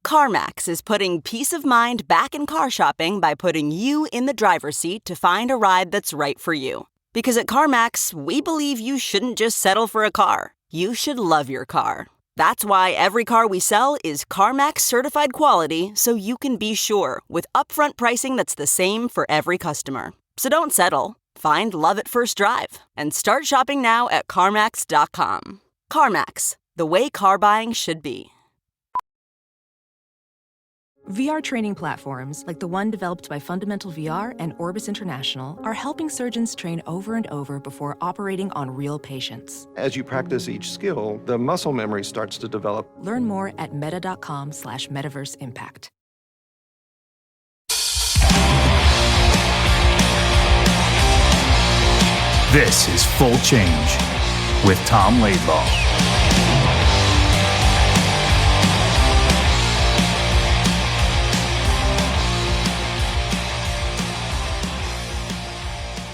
CarMax is putting peace of mind back in car shopping by putting you in the driver's seat to find a ride that's right for you. Because at CarMax, we believe you shouldn't just settle for a car. You should love your car. That's why every car we sell is CarMax certified quality, so you can be sure with upfront pricing that's the same for every customer. So don't settle. Find love at first drive and start shopping now at CarMax.com. CarMax, the way car buying should be. VR training platforms, like the one developed by Fundamental VR and Orbis International, are helping surgeons train over and over before operating on real patients. As you practice each skill, the muscle memory starts to develop. Learn more at meta.com/metaverseimpact. This is Full Change with Tom Laidlaw.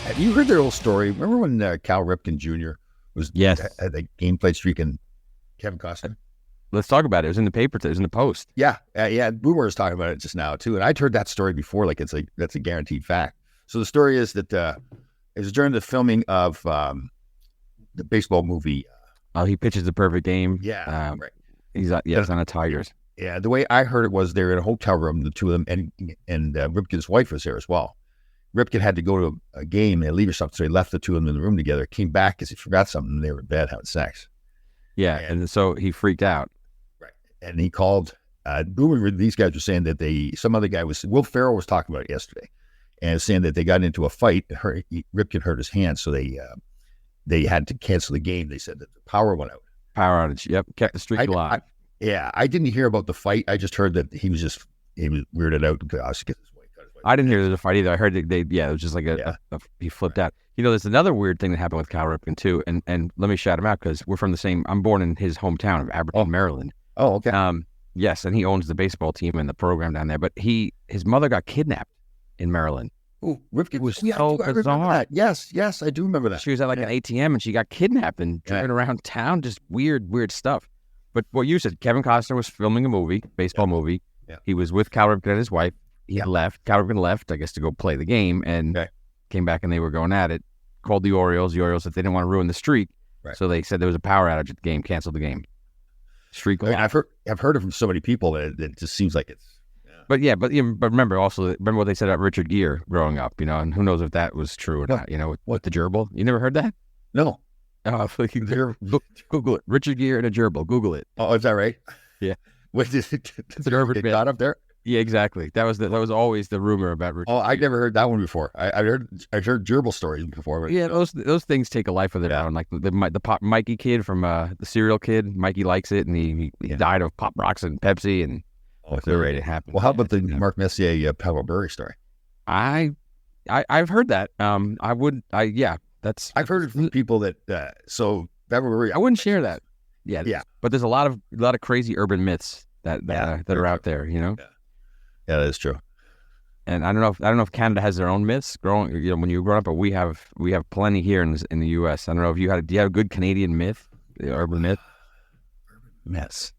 Have you heard their old story? Remember when Cal Ripken Jr. was had a gameplay streak and Kevin Costner? Let's talk about it. It was in the paper. It was in the Post. Yeah. Boomer was talking about it just now too, and I'd heard that story before. Like that's a guaranteed fact. So the story is that it was during the filming of the baseball movie. He pitches the perfect game. Yeah, right. He's on the Tigers. Yeah, the way I heard it was they were in a hotel room, the two of them, and Ripken's wife was there as well. Ripken had to go to a game and leave or something, so he left the two of them in the room together. Came back because he forgot something, and they were in bed having sex. Yeah, and so he freaked out. Right, and he called. Boomer. These guys were saying that some other guy Will Ferrell was talking about it yesterday, and saying that they got into a fight. Ripken hurt his hand, so they had to cancel the game. They said that the power went out. Power outage. Yep, kept the streak alive. I didn't hear about the fight. I just heard that he was weirded out because I didn't hear there was a fight either. I heard that it was just like he flipped out. You know, there's another weird thing that happened with Cal Ripken too, and let me shout him out because we're from the same. I'm born in his hometown of Aberdeen, Maryland. Oh, okay. Yes, and he owns the baseball team and the program down there. But his mother got kidnapped in Maryland. Oh, Ripken was so bizarre. Yes, I do remember that. She was at an ATM and she got kidnapped and driven around town, just weird stuff. But what you said, Kevin Costner was filming a movie, baseball movie. Yeah. He was with Cal Ripken and his wife. He left. Cal Ripken left, I guess, to go play the game, and came back and they were going at it. Called the Orioles. The Orioles said they didn't want to ruin the streak, so they said there was a power outage at the game, canceled the game. Streak. I've heard it from so many people that it just seems like it's. Yeah. But remember what they said about Richard Gere growing up, and who knows if that was true or not. What the gerbil? You never heard that? No. Oh, Google it. Richard Gere and a gerbil. Google it. Oh, is that right? Yeah. What is it? It got up there? Yeah, exactly. That was always the rumor about Richard. Oh, I never heard that one before. I heard gerbil stories before. But, yeah, those things take a life of their own. Like the Pop Mikey kid from the Cereal Kid. Mikey likes it, and he died of Pop Rocks and Pepsi, and they're ready to happen. Well, how about the Mark Messier Pebble Burry story? I've heard that. I've heard it from people that so Pebble Burry. I wouldn't share that. Yeah. But there's a lot of crazy urban myths that are out there. Yeah, that is true. And I don't know if Canada has their own myths growing. When you grow up, but we have plenty here in the U.S. I don't know if do you have a good Canadian myth, the urban myth? Myths.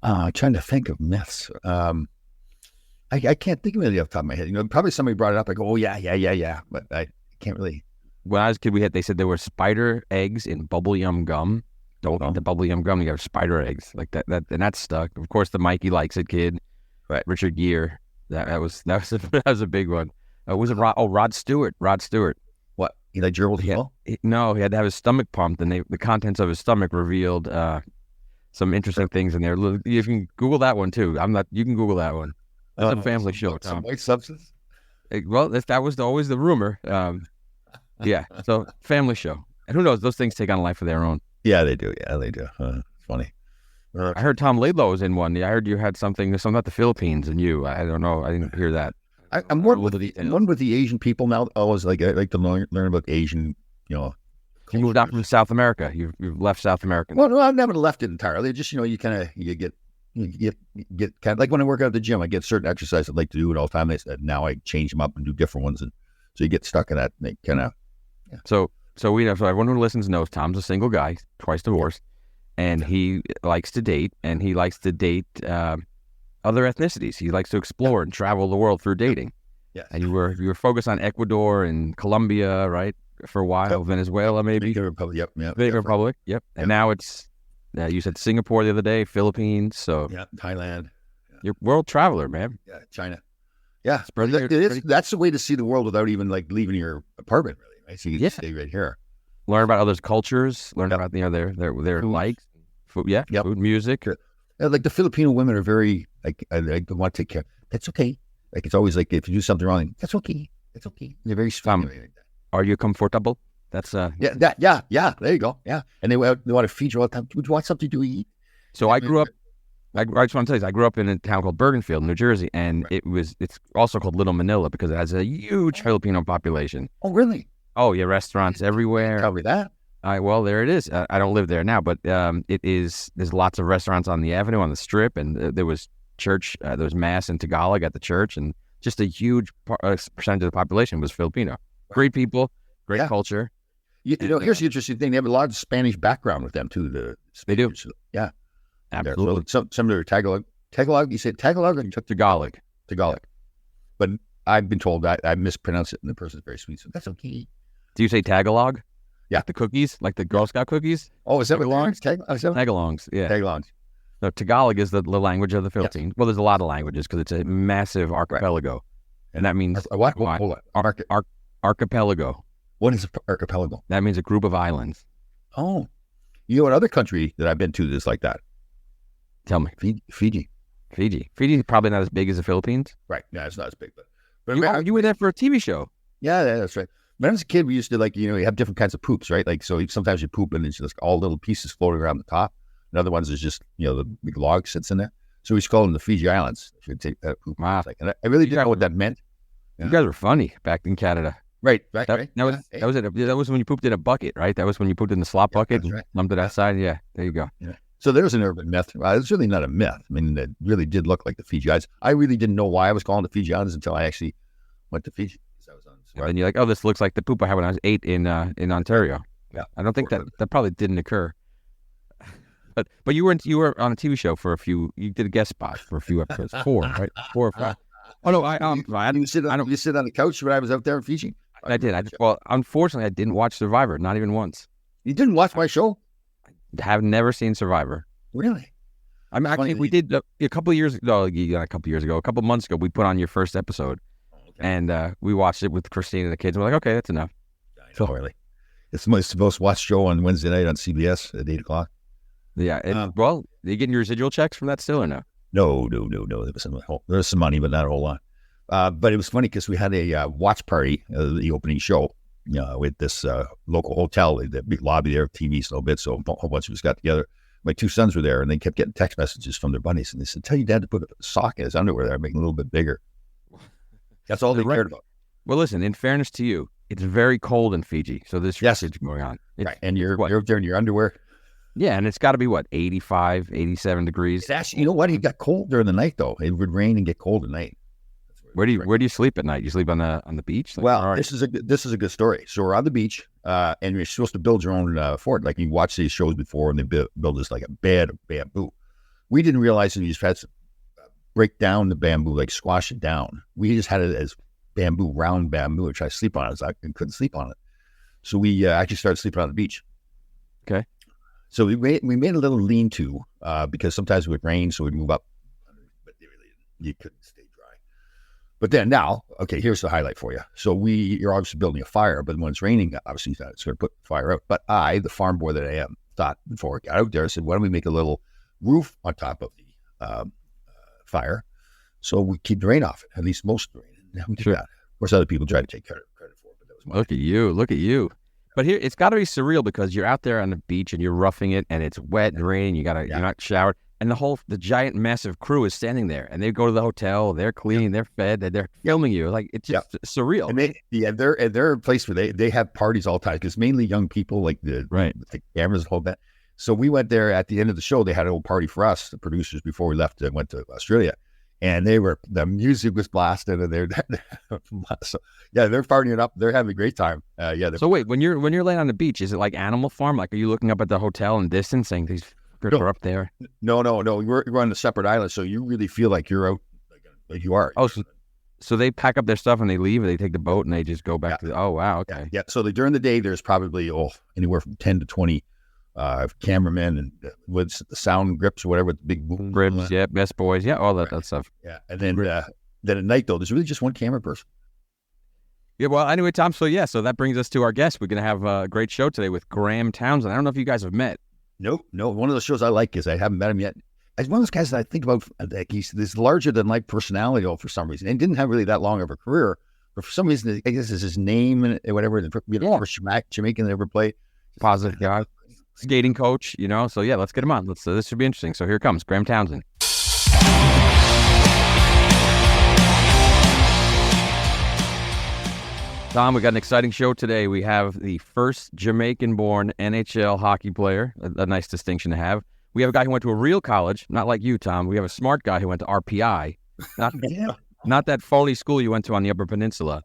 Trying to think of myths. I can't think of any off the top of my head. Probably somebody brought it up. I go, oh yeah, but I can't really. When I was a kid, they said there were spider eggs in bubble yum gum. Don't eat the bubble yum gum. You have spider eggs like that, and that stuck. Of course, the Mikey likes it kid. Right, Richard Gere. That was a big one. Was it Rod Stewart? Rod Stewart. What? He like gerbil as well? No, he had to have his stomach pumped, and the contents of his stomach revealed some interesting things in there. You can Google that one too. You can Google that one. That's a family show. Tom. Some white substance. Well, that was always the rumor. Yeah. So family show, and who knows? Those things take on a life of their own. Yeah, they do. It's funny. I heard Tom Laidlaw was in one. I heard you had something about the Philippines, and I don't know. I didn't hear that. I'm more with the Asian people now. Always I like to learn about Asian. You moved out from South America. You've left South America. Well, no, I've never left it entirely. Just you get kind of like when I work out at the gym, I get certain exercises I like to do it all the time. Now I change them up and do different ones, and so you get stuck in that. And they kind of. Yeah. So everyone who listens knows Tom's a single guy, twice divorced. And he likes to date, other ethnicities. He likes to explore and travel the world through dating. Yes. And you were focused on Ecuador and Colombia, right? For a while, Venezuela maybe. Dominican Republic, yep. Dominican Republic, yep. And now it's, you said Singapore the other day, Philippines. So Thailand. You're a world traveler, man. Yeah, China. Yeah, that's the way to see the world without even like leaving your apartment, really. Right? So you can stay right here. Learn about others' cultures. Learn about their food. likes. Food, food, music. Like the Filipino women are very like I want to take care. That's okay. Like it's always like if you do something wrong, that's okay. That's okay. They're very sweet. Are you comfortable? That's There you go. Yeah, and they want to feed you all the time. Would you want something to eat? So I grew up. I just want to tell you, I grew up in a town called Bergenfield, New Jersey, and it's also called Little Manila because it has a huge Filipino population. Oh, really? Oh, yeah, restaurants everywhere. Tell me that. Well, there it is. I don't live there now, but there's lots of restaurants on the avenue, on the strip, and there was church, there was mass in Tagalog at the church, and just a huge percentage of the population was Filipino. Great people, great culture. Here's the interesting thing. They have a lot of Spanish background with them, too. They do. Yeah. Absolutely. Some of them are Tagalog. You said Tagalog or Tagalog? Tagalog. But I've been told that I mispronounce it, and the person's very sweet, so that's okay. Do you say Tagalog? Yeah. Like the cookies? Like the Girl Scout cookies? Oh, is that what longs? Tagalongs, yeah. Tagalongs. No, Tagalog is the language of the Philippines. Yes. Well, there's a lot of languages because it's a massive archipelago. Right. And that means... What? Hold on. Archipelago. What is an archipelago? That means a group of islands. Oh. You know what other country that I've been to that's like that? Tell me. Fiji. Fiji is probably not as big as the Philippines. Right. No, it's not as big. But you were there for a TV show. Yeah, that's right. When I was a kid, we used to you have different kinds of poops, right? Like, so sometimes you poop and it's just all little pieces floating around the top. And other ones is just, the big log sits in there. So we used to call them the Fiji Islands. If you take that poop. Wow. And I really didn't know what that meant. You guys were funny back in Canada. Right. That was when you pooped in a bucket, right? That was when you pooped in the slop bucket and lumped it outside. Yeah, there you go. Yeah. So there's an urban myth. Well, it's really not a myth. I mean, it really did look like the Fiji Islands. I really didn't know why I was calling the Fiji Islands until I actually went to Fiji. And you're like, oh, this looks like the poop I had when I was 8 in Ontario. Yeah, I don't think that probably didn't occur. But you were on a TV show for a few. You did a guest spot for a few episodes, 4, right? 4 or 5. Oh no, I You sit on the couch when I was out there in Fiji. I did. Well, unfortunately, I didn't watch Survivor, not even once. You didn't watch my show? I have never seen Survivor. Really? I'm actually. We did a couple of years ago. A couple of months ago. We put on your first episode. And we watched it with Christine and the kids. We're like, okay, that's enough. So really, it's the most watched show on Wednesday night on CBS at 8:00. Yeah. Well, are you getting your residual checks from that still or no? No. There was some money, but not a whole lot. But it was funny because we had a watch party, the opening show, with this local hotel, the big lobby there, TVs a little bit. So a whole bunch of us got together. My 2 sons were there, and they kept getting text messages from their buddies, and they said, "Tell your dad to put a sock in his underwear there, make it a little bit bigger." That's all they cared about. Well, listen, in fairness to you, it's very cold in Fiji, so this is going on. Right, and you're there in your underwear. Yeah, and it's got to be, 85, 87 degrees. It's actually, you know what? It got cold during the night, though. It would rain and get cold at night. Where do you sleep at night? You sleep on the beach? Well, this is a good story. So we're on the beach, and you're supposed to build your own fort. Like you watch these shows before, and they build this like a bed of bamboo. We didn't realize that you just had to break down the bamboo, like squash it down. We just had it as round bamboo, and try to sleep on it. So I couldn't sleep on it. So we actually started sleeping on the beach. Okay. So we made a little lean-to because sometimes it would rain, so we'd move up. But you couldn't stay dry. But then now, okay, here's the highlight for you. So you're obviously building a fire, but when it's raining, obviously it's going to put the fire out. But I, the farm boy that I am, thought before I got out there, I said, why don't we make a little roof on top of the fire, so we keep the rain off it, at least most of the rain. And we did that. Of course, other people try to take credit for it, but that was my idea. Look at you. But here, it's got to be surreal because you're out there on the beach and you're roughing it, and it's wet and raining. You're not showered, and the giant, massive crew is standing there, and they go to the hotel, they're clean, they're fed, and they're filming you. Like it's just surreal. And they're a place where they have parties all the time because mainly young people, like the cameras, the whole bit. So we went there at the end of the show. They had a little party for us, the producers, before we left and went to Australia. And the music was blasting, and they're partying up. They're having a great time. So wait, when you're laying on the beach, is it like Animal Farm? Like, are you looking up at the hotel in distance saying these workers are up there. No. We're on a separate island, so you really feel like you're out, like you are. Oh, so they pack up their stuff and they leave, or they take the boat and they just go back to the, oh, wow, okay. Yeah. So during the day, there's probably anywhere from 10 to 20 cameramen and with the sound grips or whatever, with the big boom Grips, best boys, all that stuff. Yeah. And then at night, though, there's really just one camera person. Yeah, well, anyway, Tom, so that brings us to our guest. We're going to have a great show today with Graeme Townshend. I don't know if you guys have met. No. One of those shows I like is I haven't met him yet. He's one of those guys that I think about, like he's this larger-than-life personality for some reason. And didn't have really that long of a career, but for some reason, I guess it's his name and whatever. The first Jamaican that ever played. Positive guy. Skating coach, So, let's get him on. This should be interesting. So here it comes, Graeme Townshend. Tom, we got an exciting show today. We have the first Jamaican-born NHL hockey player, a nice distinction to have. We have a guy who went to a real college, not like you, Tom. We have a smart guy who went to RPI, not that Foley school you went to on the Upper Peninsula.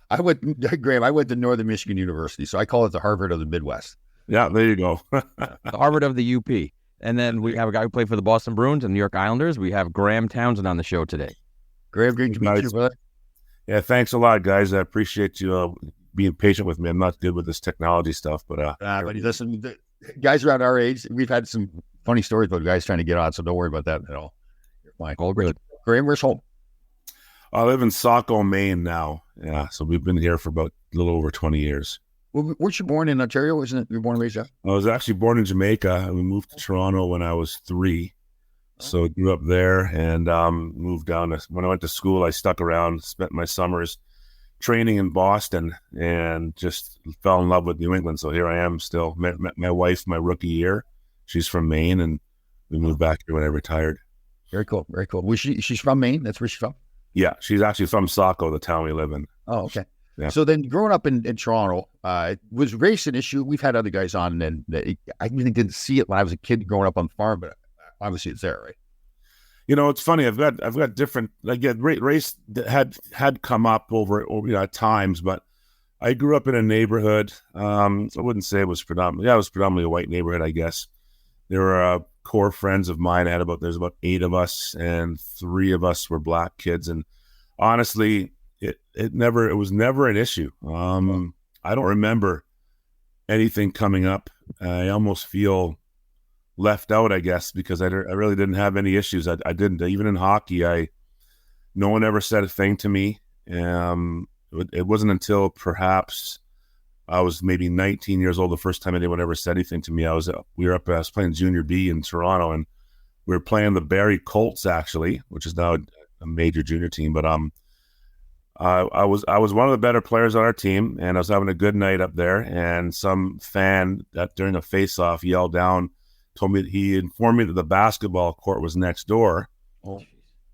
Graeme, I went to Northern Michigan University, so I call it the Harvard of the Midwest. Yeah, there you go. The Harvard of the UP. And then we have a guy who played for the Boston Bruins and New York Islanders. We have Graeme Townshend on the show today. Graeme, great to meet you, brother. Yeah, thanks a lot, guys. I appreciate you being patient with me. I'm not good with this technology stuff, but listen, the guys around our age, we've had some funny stories about guys trying to get on, so don't worry about that at all. You're fine. All good. Graeme, where's home? I live in Saco, Maine now. Yeah, so we've been here for about a little over 20 years. Well, weren't you born in Ontario? Wasn't it? You were born and raised there? I was actually born in Jamaica. We moved to Toronto when I was 3. So I grew up there and moved down. When I went to school, I stuck around, spent my summers training in Boston, and just fell in love with New England. So here I am still. Met my wife my rookie year. She's from Maine, and we moved back here when I retired. Very cool. Very cool. She's from Maine? That's where she's from? Yeah, she's actually from Saco, the town we live in. Oh, okay. Yeah. So then growing up in Toronto, was race an issue? We've had other guys on, and I really didn't see it when I was a kid growing up on the farm, but obviously it's there, right? It's funny. I've got different. Race had come up over at times, but I grew up in a neighborhood. I wouldn't say it was predominantly. Yeah, it was predominantly a white neighborhood, I guess. There were core friends of mine. There's about 8 of us, and 3 of us were black kids. And honestly, it was never an issue. I don't remember anything coming up. I almost feel left out, I guess, because I really didn't have any issues. I didn't, even in hockey, no one ever said a thing to me. It wasn't until perhaps I was maybe 19 years old the first time anyone ever said anything to me. I was playing Junior B in Toronto, and we were playing the Barrie Colts, actually, which is now a major junior team. But I was one of the better players on our team, and I was having a good night up there. And some fan that during a face-off yelled down, he informed me that the basketball court was next door. Oh.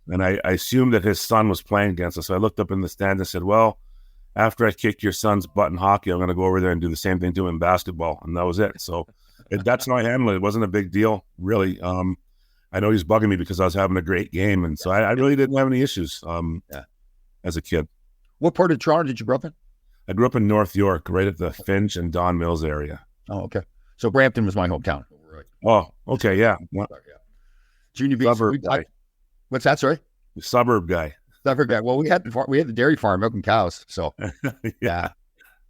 And I assumed that his son was playing against us. So I looked up in the stand and said, well, after I kick your son's butt in hockey, I'm going to go over there and do the same thing to him in basketball. And that was it. So that's how I handled it. It wasn't a big deal, really. I know he's bugging me because I was having a great game. And so I really didn't have any issues as a kid. What part of Toronto did you grow up in? I grew up in North York, right at the Finch and Don Mills area. Oh, okay. So Brampton was my hometown. Oh, okay, yeah. Junior B. Suburb guy. What's that, sorry? Suburb guy. Suburb guy. Well, we had the dairy farm milking cows, so yeah,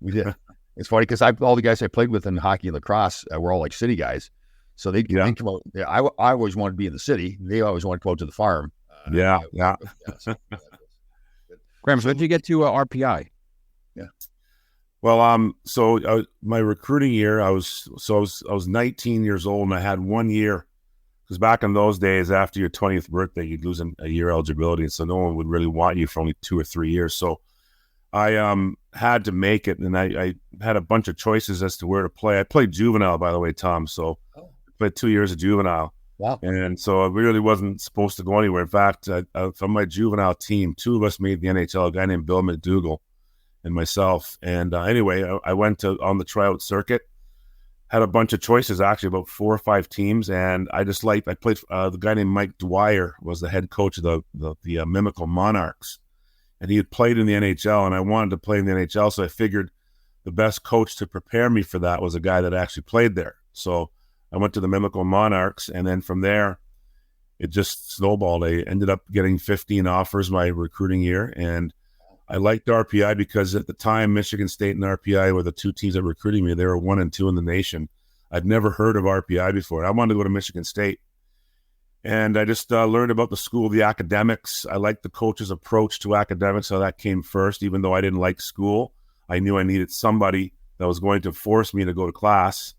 we did. It's funny because all the guys I played with in hockey and lacrosse were all like city guys, so they come out. Yeah, I always wanted to be in the city. They always wanted to go out to the farm. Yeah. Graeme, so when did you get to RPI? Yeah. Well, so my recruiting year, I was 19 years old, and I had 1 year, because back in those days, after your 20th birthday, you'd lose a year eligibility, and so no one would really want you for only 2 or 3 years. So I had to make it, and I had a bunch of choices as to where to play. I played juvenile, by the way, Tom. So I played 2 years of juvenile. Wow. And so I really wasn't supposed to go anywhere. In fact, from my juvenile team, 2 of us made the NHL, a guy named Bill McDougall and myself. And anyway, I went on the tryout circuit, had a bunch of choices, actually about 4 or 5 teams. And I played, the guy named Mike Dwyer was the head coach of the Mimical Monarchs. And he had played in the NHL, and I wanted to play in the NHL. So I figured the best coach to prepare me for that was a guy that actually played there. So I I went to the Mimico Monarchs, and then from there, it just snowballed. I ended up getting 15 offers my recruiting year, and I liked RPI because at the time, Michigan State and RPI were the two teams that were recruiting me. They were 1 and 2 in the nation. I'd never heard of RPI before. I wanted to go to Michigan State. And I just learned about the school, the academics. I liked the coach's approach to academics, so that came first. Even though I didn't like school, I knew I needed somebody that was going to force me to go to class.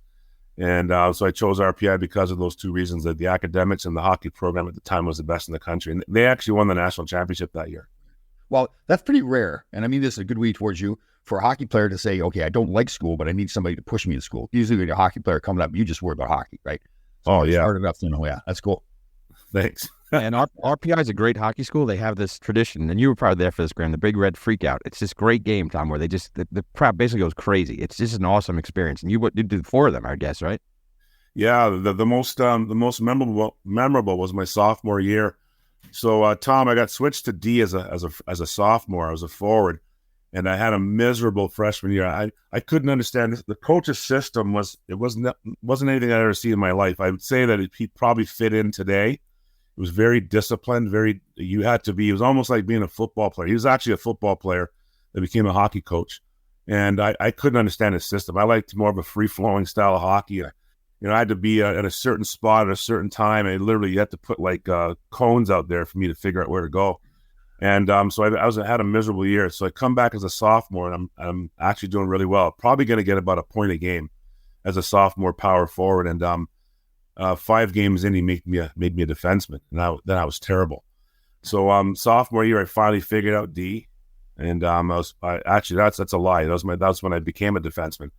And so I chose RPI because of those two reasons, that the academics and the hockey program at the time was the best in the country. And they actually won the national championship that year. Well, that's pretty rare. And I mean, this is a good way towards you for a hockey player to say, okay, I don't like school, but I need somebody to push me to school. Usually when you're a hockey player coming up, you just worry about hockey, right? So oh, yeah. Hard enough to know. Yeah, that's cool. Thanks. And RPI is a great hockey school. They have this tradition, and you were probably there for this, Graeme, the Big Red Freakout. It's this great game, Tom, where they just, the crowd basically goes crazy. It's just an awesome experience. And you did 4 of them, I guess, right? Yeah, the most memorable was my sophomore year. So Tom, I got switched to D as a sophomore. I was a forward, and I had a miserable freshman year. I couldn't understand the coach's system. Wasn't anything I'd ever seen in my life. I would say that he probably fit in today. It was very disciplined. You had to be. It was almost like being a football player. He was actually a football player that became a hockey coach, and I couldn't understand his system. I liked more of a free flowing style of hockey. I had to be at a certain spot at a certain time. And literally, you had to put like cones out there for me to figure out where to go. And so I had a miserable year. So I come back as a sophomore, and I'm actually doing really well. Probably going to get about a point a game as a sophomore power forward. And 5 games in, he made me a defenseman, and then I was terrible. So sophomore year, I finally figured out D, and that's a lie. That's when I became a defenseman.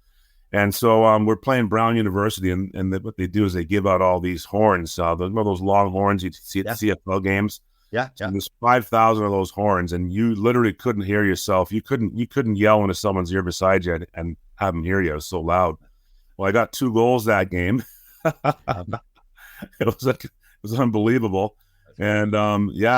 And so we're playing Brown University, and what they do is they give out all these horns, those long horns you see at the CFL games. Yeah. And there's 5,000 of those horns, and you literally couldn't hear yourself. You couldn't yell into someone's ear beside you and have them hear you. It was so loud. Well, I got 2 goals that game. It was unbelievable. And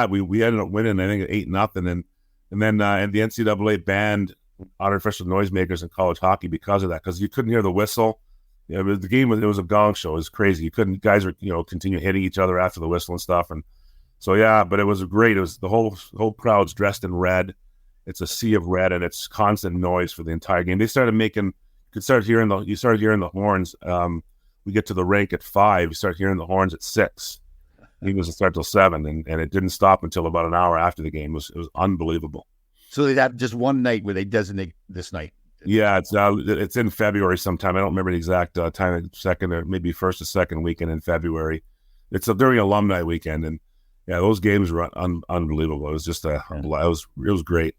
we ended up winning, I think, 8-0. And then the NCAA banned artificial noisemakers in college hockey because of that, because you couldn't hear the whistle. It was a gong show. It was crazy. Guys were continue hitting each other after the whistle and stuff. And so but it was great. It was the whole crowd's dressed in red. It's a sea of red, and it's constant noise for the entire game. They started you started hearing the horns. We get to the rink at 5. You start hearing the horns at 6. It doesn't start till 7, and it didn't stop until about an hour after the game. It was unbelievable. So they have just one night where they designate this night. Yeah, it's in February sometime. I don't remember the exact time, second or maybe first or second weekend in February. It's during alumni weekend, and yeah, those games were unbelievable. It was just it was great.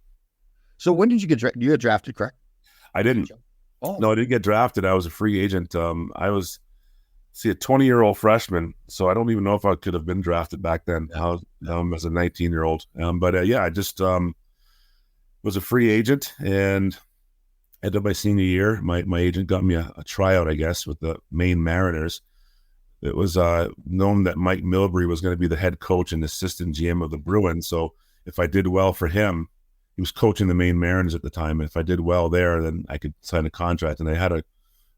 So when did you get drafted? You got drafted, correct? I didn't. Oh. No, I didn't get drafted. I was a free agent. I was a 20-year-old freshman, so I don't even know if I could have been drafted back then. I was as a 19-year-old. I just was a free agent, and ended my senior year. My agent got me a tryout, I guess, with the Maine Mariners. It was known that Mike Milbury was going to be the head coach and assistant GM of the Bruins. So if I did well for him, he was coaching the Maine Mariners at the time. And if I did well there, then I could sign a contract. And I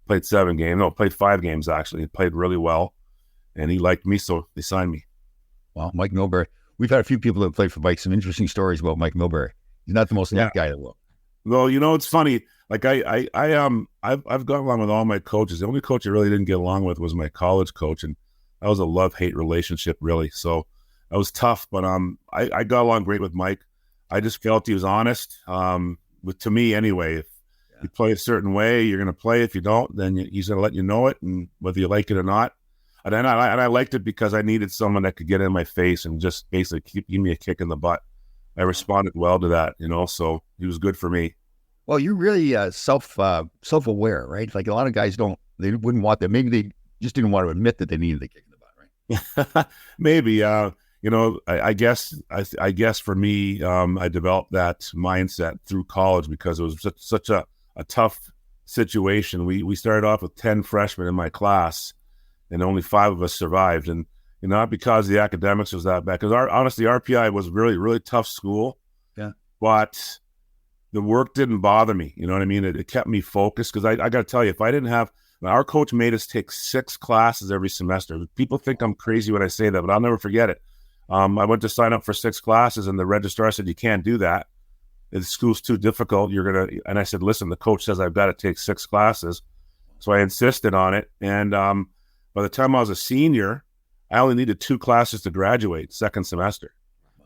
played 5 games actually. Played really well, and he liked me, so they signed me. Well, Mike Milbury. We've had a few people that played for Mike. Some interesting stories about Mike Milbury. He's not the most nice guy in the world. Well, it's funny. Like I've got along with all my coaches. The only coach I really didn't get along with was my college coach, and that was a love-hate relationship, really. So that was tough. But I got along great with Mike. I just felt he was honest. To me anyway. If you play a certain way, you're going to play. If you don't, then he's going to let you know it, and whether you like it or not. And I liked it because I needed someone that could get in my face and just basically give me a kick in the butt. I responded well to that, so he was good for me. Well, you're really self-aware, right? Like a lot of guys they wouldn't want that. Maybe they just didn't want to admit that they needed the kick in the butt, right? Maybe, I guess for me, I developed that mindset through college because it was such a tough situation. We started off with 10 freshmen in my class, and only 5 of us survived. And not because the academics was that bad, because honestly, RPI was really, really tough school. Yeah. But the work didn't bother me. You know what I mean? It kept me focused, because I got to tell you, if I didn't have, Our coach made us take 6 classes every semester. People think I'm crazy when I say that, but I'll never forget it. I went to sign up for 6 classes, and the registrar said, "You can't do that. The school's too difficult. And I said, "Listen, the coach says I've got to take 6 classes." So I insisted on it. And by the time I was a senior, I only needed 2 classes to graduate, second semester.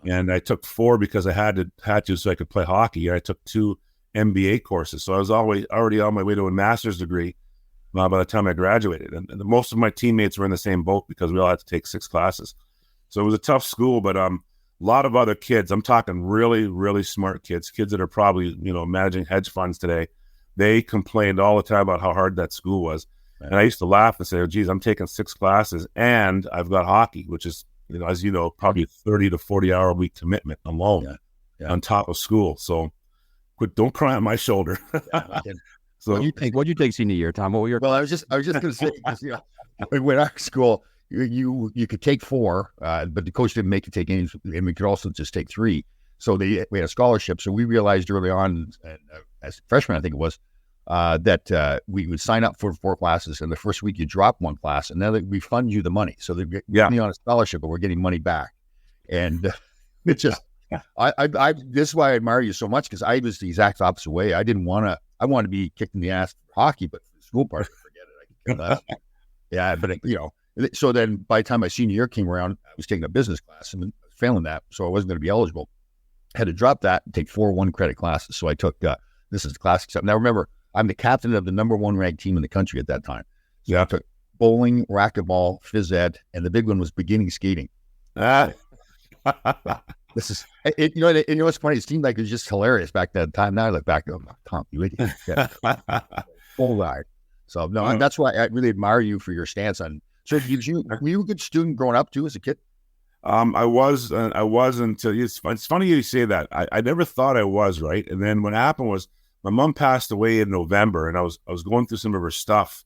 And I took 4 because I had to so I could play hockey. I took 2 MBA courses. So I was already on my way to a master's degree by the time I graduated. And most of my teammates were in the same boat because we all had to take 6 classes. So it was a tough school, but a lot of other kids, I'm talking really, really smart kids that are probably, managing hedge funds today. They complained all the time about how hard that school was. Right. And I used to laugh and say, "Oh, geez, I'm taking 6 classes and I've got hockey," which is, as you know, probably a 30 to 40 hour a week commitment alone on top of school. So don't cry on my shoulder. So what'd you take senior year, Tom? What were your? Well, I was just going to say, when our school, you could take 4, but the coach didn't make you take any, and we could also just take 3. So we had a scholarship. So we realized early on, as freshmen, I think it was, that we would sign up for 4 classes, and the first week you drop 1 class, and then they refund you the money. So they're getting you on a scholarship, but we're getting money back. And it's just, this is why I admire you so much, because I was the exact opposite way. I wanted to be kicked in the ass for hockey, but for the school part, forget it. I could care less. Yeah, but so then by the time my senior year came around, I was taking a business class and failing that, so I wasn't going to be eligible. I had to drop that and take 4 1-credit classes. So I took this is classic stuff. Now remember, I'm the captain of the number 1 ranked team in the country at that time. So I took bowling, racquetball, phys ed, and the big one was beginning skating. This is what's funny? It seemed like it was just hilarious back that time. Now I look back, oh, Tom, you idiot. Yeah. Full ride. So no, that's why I really admire you for your stance on. So were you a good student growing up too as a kid? I was until it's funny you say that. I never thought I was, right. And then what happened was my mom passed away in November, and I was going through some of her stuff,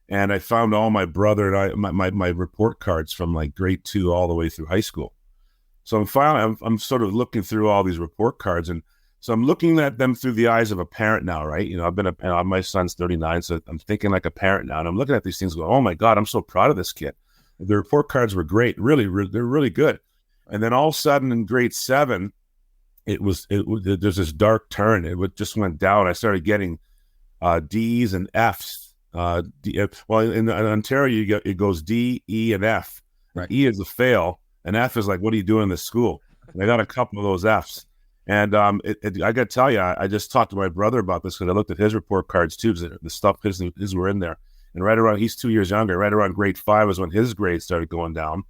and I found all my brother and my report cards from like grade 2 all the way through high school. So I'm sort of looking through all these report cards, and so I'm looking at them through the eyes of a parent now, right? I've been my son's 39, so I'm thinking like a parent now, and I'm looking at these things going, "Oh my God, I'm so proud of this kid." The report cards were great, really, they're really good. And then all of a sudden in grade 7, there's this dark turn. Just went down. I started getting D's and F's. In Ontario, it goes D, E, and F. Right. E is a fail, and F is like, "What are you doing in this school?" And I got a couple of those F's. And I got to tell you, I just talked to my brother about this because I looked at his report cards too, because the stuff his were in there. And right around, he's 2 years younger, right around grade 5 was when his grades started going down.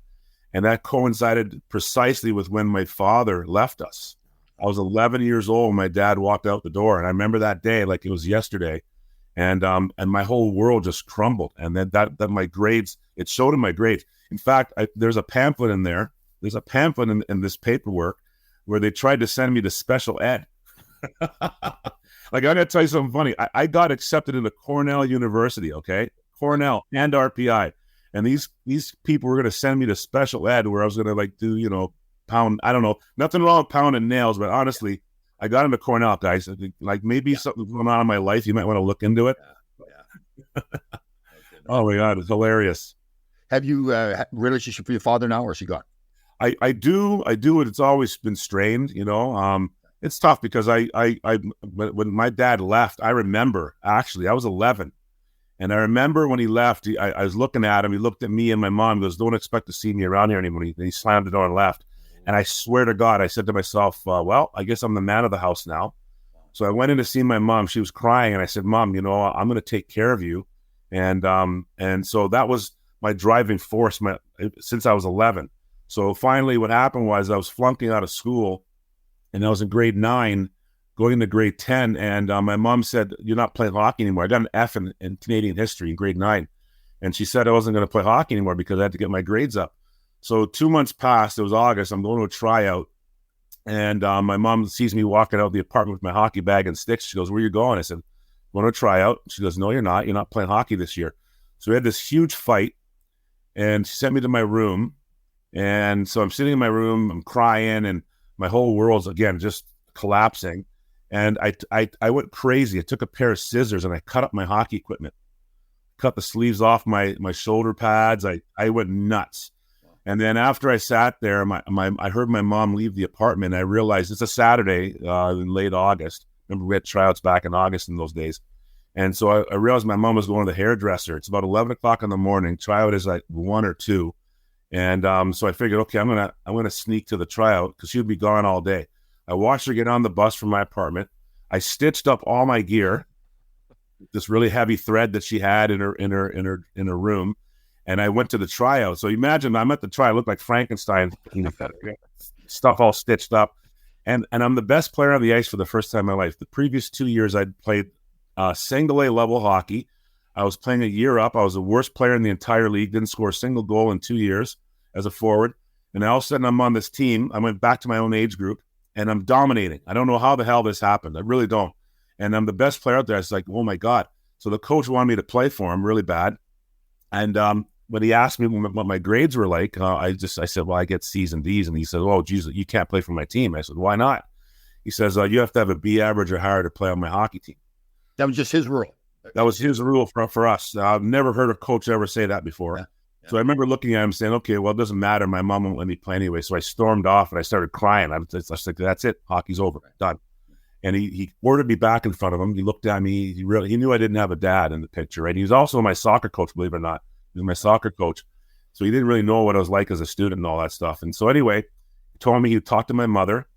And that coincided precisely with when my father left us. I was 11 years old when my dad walked out the door. And I remember that day like it was yesterday. And my whole world just crumbled. And then that my grades, it showed in my grades. In fact, there's a pamphlet in there. There's a pamphlet in this paperwork where they tried to send me to special ed. Like, I got to tell you something funny. I got accepted into Cornell University, okay? Cornell and RPI. And these people were going to send me to special ed where I was going to do, pound, I don't know, nothing wrong with pounding nails, but honestly, I got into Cornell, guys. Like maybe something's going on in my life. You might want to look into it. Yeah. Oh my God, it's hilarious. Have you a relationship with your father now, or is he gone? I do. It's always been strained, It's tough because when my dad left, I remember, actually, I was 11. And I remember when he left, I was looking at him. He looked at me and my mom. He goes, "Don't expect to see me around here anymore." And he slammed the door and left. And I swear to God, I said to myself, well, I guess I'm the man of the house now. So I went in to see my mom. She was crying. And I said, "Mom, I'm going to take care of you." And so that was my driving force since I was 11. So finally what happened was I was flunking out of school, and I was in grade 9 going into grade 10. And my mom said, "You're not playing hockey anymore." I got an F in Canadian history in grade 9. And she said I wasn't going to play hockey anymore because I had to get my grades up. So 2 months passed. It was August. I'm going to a tryout. And my mom sees me walking out of the apartment with my hockey bag and sticks. She goes, "Where are you going?" I said, "I'm going to a tryout." She goes, "No, you're not. You're not playing hockey this year." So we had this huge fight. And she sent me to my room. And so I'm sitting in my room. I'm crying. And my whole world's, again, just collapsing. And I went crazy. I took a pair of scissors and I cut up my hockey equipment. cut the sleeves off my shoulder pads. I went nuts. And then after I sat there, I heard my mom leave the apartment. I realized it's a Saturday in late August. Remember, we had tryouts back in August in those days. And so I realized my mom was going to the hairdresser. It's about 11 o'clock in the morning. Tryout is like 1 or 2. And so I figured, okay, I'm gonna sneak to the tryout because she would be gone all day. I watched her get on the bus from my apartment. I stitched up all my gear, this really heavy thread that she had in her room. And I went to the tryout. So imagine I'm at the tryout. I look like Frankenstein, stuff all stitched up. And I'm the best player on the ice for the first time in my life. The previous 2 years, I'd played single A level hockey. I was playing a year up. I was the worst player in the entire league. Didn't score a single goal in 2 years as a forward. And all of a sudden, I'm on this team. I went back to my own age group, and I'm dominating. I don't know how the hell this happened. I really don't. And I'm the best player out there. It's like, oh, my God. So the coach wanted me to play for him really bad. And when he asked me what my grades were like, I said, well, I get C's and D's. And he said, oh, geez, you can't play for my team. I said, why not? He says, you have to have a B average or higher to play on my hockey team. That was just his rule. That was his rule for us. I've never heard a coach ever say that before. Yeah. Yeah. So I remember looking at him saying, okay, well, it doesn't matter. My mom won't let me play anyway. So I stormed off and I started crying. I was like, that's it. Hockey's over. Done. And he ordered me back in front of him. He looked at me. He knew I didn't have a dad in the picture, right? He was also my soccer coach, believe it or not. He was my soccer coach. So he didn't really know what I was like as a student and all that stuff. And so anyway, he told me he'd talk to my mother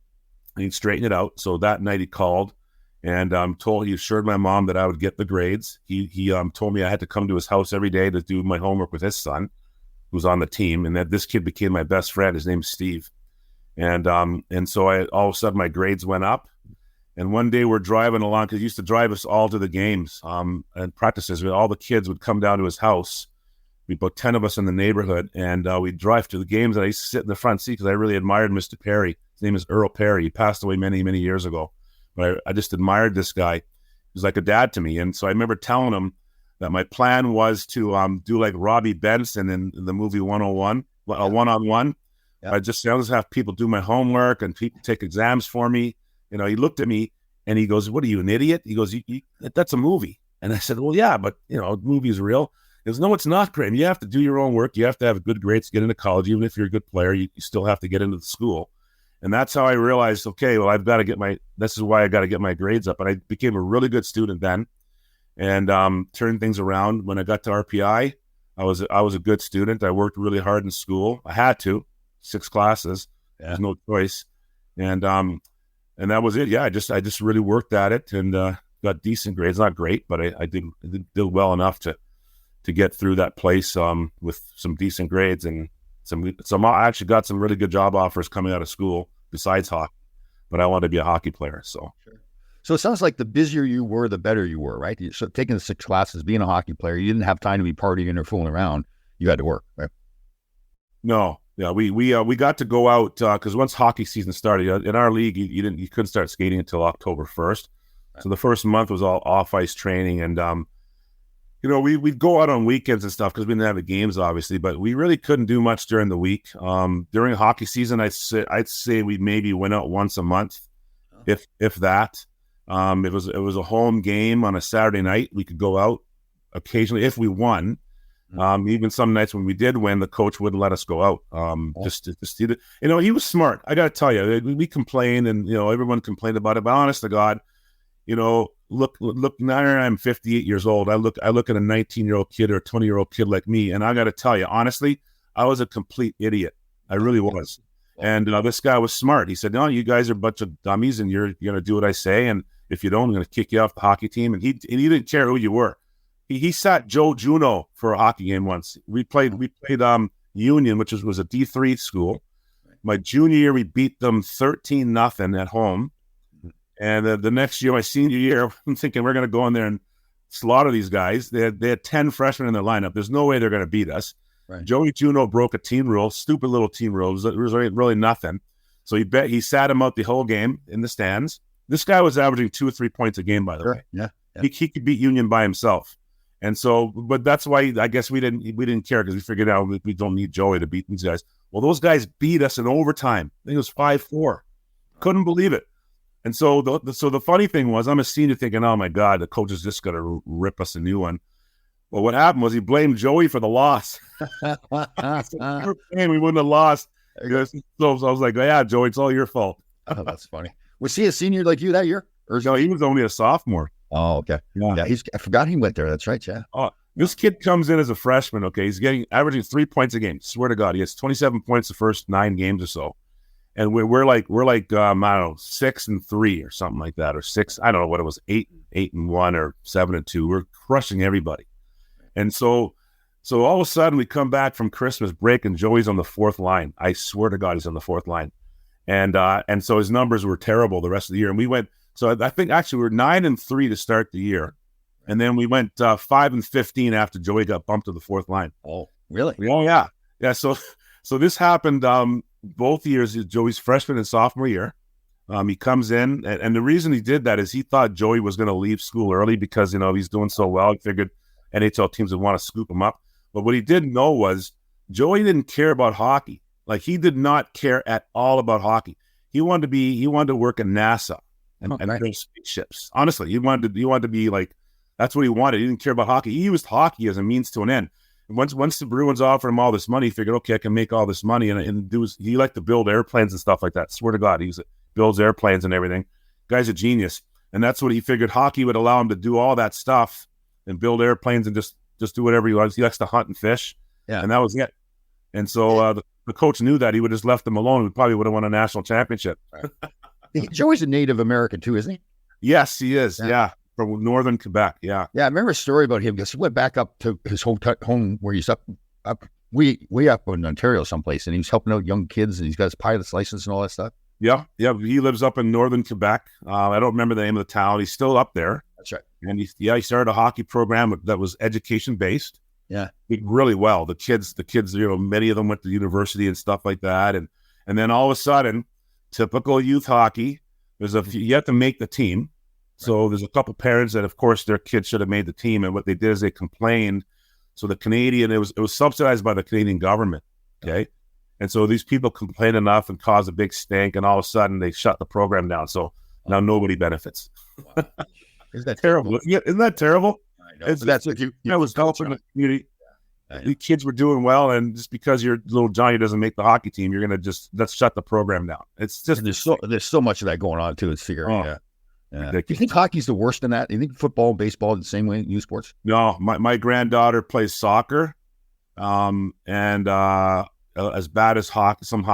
and he'd straighten it out. So that night he called and he assured my mom that I would get the grades. He told me I had to come to his house every day to do my homework with his son, who's on the team, and that this kid became my best friend. His name's Steve. And so all of a sudden my grades went up. And one day we're driving along, because he used to drive us all to the games and practices. All the kids would come down to his house. We about 10 of us in the neighborhood, and we'd drive to the games. And I used to sit in the front seat because I really admired Mr. Perry. His name is Earl Perry. He passed away many, many years ago. But I just admired this guy. He was like a dad to me. And so I remember telling him that my plan was to do like Robbie Benson in the movie 101, a one-on-one. Yep. I'll just have people do my homework and people take exams for me. You know, he looked at me and he goes, what are you, an idiot? He goes, that's a movie. And I said, well, yeah, but, the movie is real. He goes, no, it's not, Graeme. You have to do your own work. You have to have good grades to get into college. Even if you're a good player, you still have to get into the school. And that's how I realized, okay, well, this is why I got to get my grades up. And I became a really good student then and turned things around. When I got to RPI, I was a good student. I worked really hard in school. I had to, 6 classes. Yeah. There's no choice. And that was it. Yeah, I just really worked at it and got decent grades. Not great, but I did well enough to get through that place with some decent grades and some. I actually got some really good job offers coming out of school besides hockey, but I wanted to be a hockey player. So, sure. So it sounds like the busier you were, the better you were, right? So taking the 6 classes, being a hockey player, you didn't have time to be partying or fooling around. You had to work, right? No. Yeah, we got to go out because once hockey season started in our league, you couldn't start skating until October 1st. Right. So the first month was all off ice training, and we'd go out on weekends and stuff because we didn't have the games, obviously. But we really couldn't do much during the week. During hockey season, I'd say we maybe went out once a month, if that. It was a home game on a Saturday night. We could go out occasionally if we won. Even some nights when we did win, the coach wouldn't let us go out. He was smart. I got to tell you, we complained and, everyone complained about it, but honest to God, look, now I'm 58 years old. I look at a 19-year-old kid or a 20-year-old kid like me. And I got to tell you, honestly, I was a complete idiot. I really was. And this guy was smart. He said, no, you guys are a bunch of dummies and you're going to do what I say. And if you don't, I'm going to kick you off the hockey team. And he didn't care who you were. He sat Joe Juneau for a hockey game once. We played Union, which was a D3 school. My junior year, we beat them 13-0 at home. And the next year, my senior year, I'm thinking we're going to go in there and slaughter these guys. They had 10 freshmen in their lineup. There's no way they're going to beat us. Right. Joey Juneau broke a team rule, stupid little team rule. It was really nothing. So he sat him out the whole game in the stands. This guy was averaging 2 or 3 points a game, by the way. Yeah. He could beat Union by himself. And so, but that's why I guess we didn't care because we figured out we don't need Joey to beat these guys. Well, those guys beat us in overtime. I think it was 5-4. Couldn't believe it. And so the funny thing was, I'm a senior thinking, oh my God, the coach is just going to rip us a new one. Well, what happened was he blamed Joey for the loss. We wouldn't have lost. So I was like, yeah, Joey, it's all your fault. Oh, that's funny. Was he a senior like you that year? Or no, he was only a sophomore. Oh, okay. Yeah, I forgot he went there. That's right, yeah. Oh, this kid comes in as a freshman, okay? He's averaging 3 points a game. Swear to God, he has 27 points the first 9 games or so. And we're like I don't know, 6-3 or something like that, or 6. I don't know what it was, 8-1 or 7-2. We're crushing everybody. And so all of a sudden we come back from Christmas break and Joey's on the 4th line. I swear to God, he's on the 4th line. And so his numbers were terrible the rest of the year. And we went, so I think actually we were 9-3 to start the year. And then we went 5-15 after Joey got bumped to the 4th line. Oh, really? Oh, yeah. Yeah. So this happened both years, Joey's freshman and sophomore year. He comes in, and the reason he did that is he thought Joey was going to leave school early because, he's doing so well. He figured NHL teams would want to scoop him up. But what he didn't know was Joey didn't care about hockey. Like, he did not care at all about hockey. He wanted to work at NASA and build spaceships. Honestly, he wanted to be like, that's what he wanted. He didn't care about hockey. He used hockey as a means to an end. And once the Bruins offered him all this money, he figured, okay, I can make all this money. And he liked to build airplanes and stuff like that. Swear to God, he builds airplanes and everything. Guy's a genius. And that's what he figured. Hockey would allow him to do all that stuff and build airplanes and just do whatever he wants. He likes to hunt and fish. Yeah. And that was it. And so the coach knew that. He would have just left him alone. We probably would have won a national championship. Joey's a native American too, isn't he? Yes, he is. Yeah. From northern Quebec. Yeah. Yeah. I remember a story about him because he went back up to his home where he's up way up in Ontario someplace, and he was helping out young kids, and he's got his pilot's license and all that stuff. Yeah. Yeah. He lives up in northern Quebec. I don't remember the name of the town. He's still up there. That's right. And he started a hockey program that was education based. Yeah. Did really well. The kids, many of them went to university and stuff like that. And then all of a sudden, typical youth hockey, you have to make the team. So there's a couple parents that, of course, their kids should have made the team. And what they did is they complained. So the Canadian, it was subsidized by the Canadian government. Okay. And so these people complained enough and caused a big stink. And all of a sudden they shut the program down. So now nobody benefits. Wow. Isn't that terrible? Isn't that terrible? I know. That's if you was helping the community. The kids were doing well, and just because your little Johnny doesn't make the hockey team, you're gonna let's shut the program down. It's just there's so much of that going on too. It's figuring. Do you think hockey's the worst in that? Do you think football and baseball are the same way in youth sports? No, my granddaughter plays soccer, and as bad as hockey, some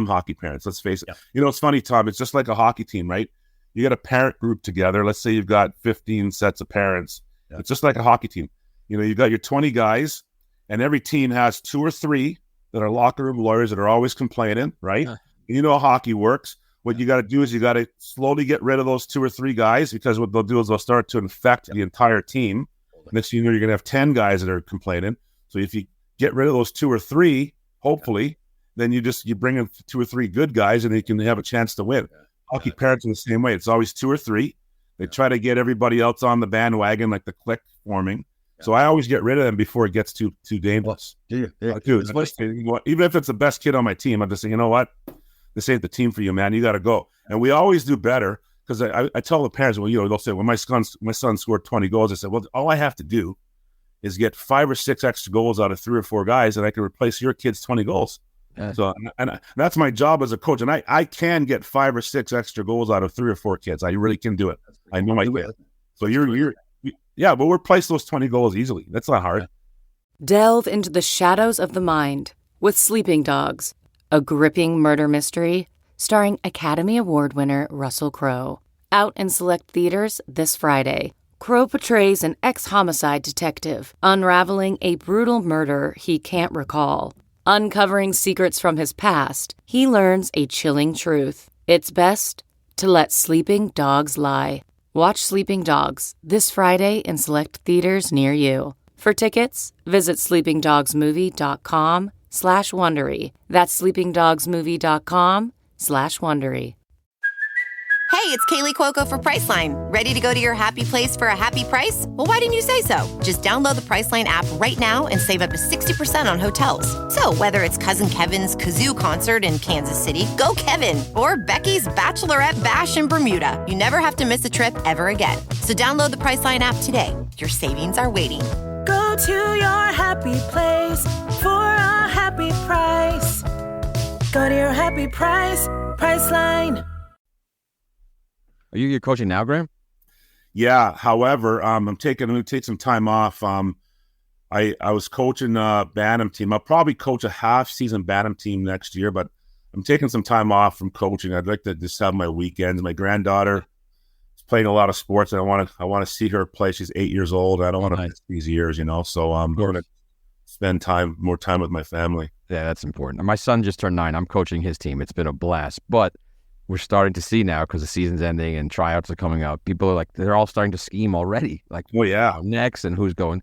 hockey parents. Let's face it. Yeah. It's funny, Tom. It's just like a hockey team, right? You got a parent group together. Let's say you've got 15 sets of parents. Yeah. It's just like a hockey team. You've got your 20 guys, and every team has 2 or 3 that are locker room lawyers that are always complaining, right? Yeah. And you know how hockey works. What you got to do is you got to slowly get rid of those 2 or 3 guys, because what they'll do is they'll start to infect the entire team. Next thing you know, you're going to have 10 guys that are complaining. So if you get rid of those 2 or 3, hopefully, then you bring in 2 or 3 good guys, and they can have a chance to win. Hockey parents are the same way. It's always 2 or 3. They try to get everybody else on the bandwagon, like the clique forming. So I always get rid of them before it gets too dangerous. Do you? Yeah. Dude, even if it's the best kid on my team, I'm just saying, you know what? This ain't the team for you, man. You got to go. And we always do better, because I tell the parents, well, they'll say, well, my son scored 20 goals. I said, well, all I have to do is get 5 or 6 extra goals out of 3 or 4 guys, and I can replace your kid's 20 goals. So, and that's my job as a coach. And I can get 5 or 6 extra goals out of 3 or 4 kids. I really can do it. I know I can. So yeah, but we'll replace those 20 goals easily. That's not hard. Delve into the shadows of the mind with Sleeping Dogs, a gripping murder mystery starring Academy Award winner Russell Crowe. Out in select theaters this Friday. Crowe portrays an ex-homicide detective unraveling a brutal murder he can't recall. Uncovering secrets from his past, he learns a chilling truth. It's best to let sleeping dogs lie. Watch Sleeping Dogs this Friday in select theaters near you. For tickets, visit sleepingdogsmovie.com/Wondery. That's sleepingdogsmovie.com/Wondery. Hey, it's Kaylee Cuoco for Priceline. Ready to go to your happy place for a happy price? Well, why didn't you say so? Just download the Priceline app right now and save up to 60% on hotels. So whether it's Cousin Kevin's Kazoo Concert in Kansas City, go Kevin, or Becky's Bachelorette Bash in Bermuda, you never have to miss a trip ever again. So download the Priceline app today. Your savings are waiting. Go to your happy place for a happy price. Go to your happy price, Priceline. Are you coaching now, Graeme? Yeah. However, I'm going to take some time off. I was coaching a Bantam team. I'll probably coach a half-season Bantam team next year, but I'm taking some time off from coaching. I'd like to just have my weekends. My granddaughter is playing a lot of sports, and I want to see her play. She's 8 years old. I don't want to miss these years, So I'm going to spend more time with my family. Yeah, that's important. My son just turned 9. I'm coaching his team. It's been a blast, but we're starting to see now, because the season's ending and tryouts are coming up, people are like, they're all starting to scheme already. Like, well, yeah, next and who's going.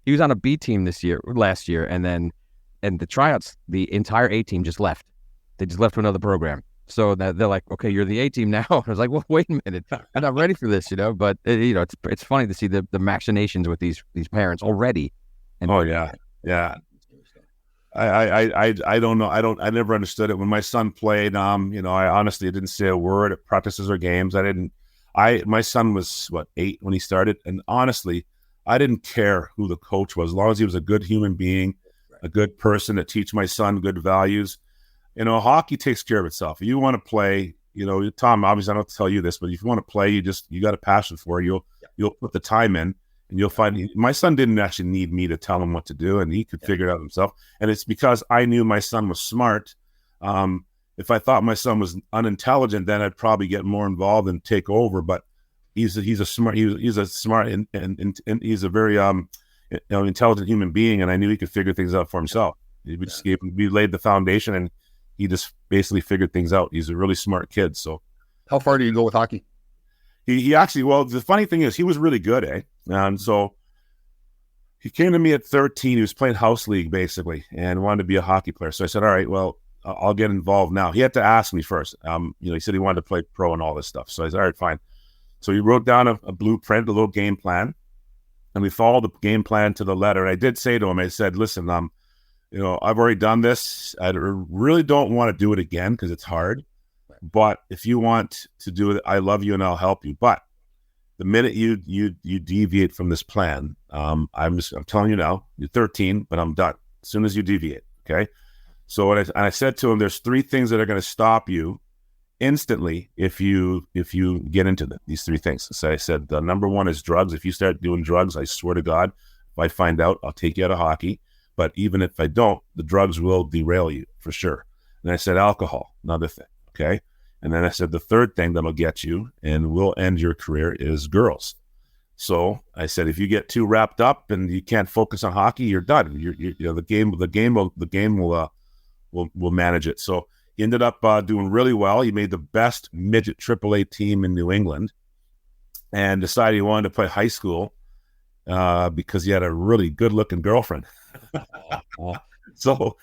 He was on a B team last year, and the tryouts, the entire A team just left. They just left to another program. So they're like, okay, you're the A team now. I was like, well, wait a minute, I'm not ready for this, But it's funny to see the machinations with these parents already. And yeah. I don't know. I never understood it when my son played. I honestly didn't say a word at practices or games. My son was 8 when he started, and honestly, I didn't care who the coach was, as long as he was a good human being, a good person that teach my son good values. Hockey takes care of itself. If you want to play, Tom, obviously I don't tell you this, but if you want to play, you got a passion for it. You'll put the time in, and you'll find. My son didn't actually need me to tell him what to do, and he could figure it out himself. And it's because I knew my son was smart. If I thought my son was unintelligent, then I'd probably get more involved and take over. But he's a smart and he's a very intelligent human being, and I knew he could figure things out for himself. We laid the foundation, and he just basically figured things out. He's a really smart kid. So, how far do you go with hockey? He actually, the funny thing is, he was really good, and so he came to me at 13. He was playing house league basically, and wanted to be a hockey player. So I said, all right, well, I'll get involved now. He had to ask me first. He said he wanted to play pro and all this stuff. So I said, all right, fine. So he wrote down a blueprint, a little game plan, and we followed the game plan to the letter. And I did say to him, I said, listen, I've already done this. I really don't want to do it again because it's hard. But if you want to do it, I love you and I'll help you. But the minute you deviate from this plan, I'm telling you now, you're 13, but I'm done as soon as you deviate. Okay. So I said to him, there's 3 things that are going to stop you instantly if you get into these 3 things. So I said, the number 1 is drugs. If you start doing drugs, I swear to God, if I find out, I'll take you out of hockey. But even if I don't, the drugs will derail you for sure. And I said, alcohol, another thing. Okay. And then I said, the 3rd thing that'll get you and will end your career is girls. So I said, if you get too wrapped up and you can't focus on hockey, you're done. The game will manage it. So he ended up doing really well. He made the best midget AAA team in New England, and decided he wanted to play high school because he had a really good-looking girlfriend. So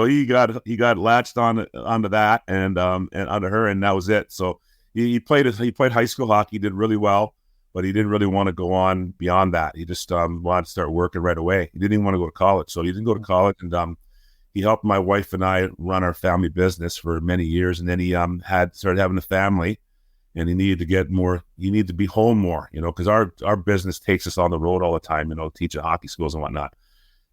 he got latched onto that and onto her, and that was it. So he played high school hockey, did really well, but he didn't really want to go on beyond that. He just wanted to start working right away. He didn't even want to go to college, so he didn't go to college, and he helped my wife and I run our family business for many years, and then he started having a family, and he needed to get more. He needed to be home more, because our business takes us on the road all the time, teaching hockey schools and whatnot.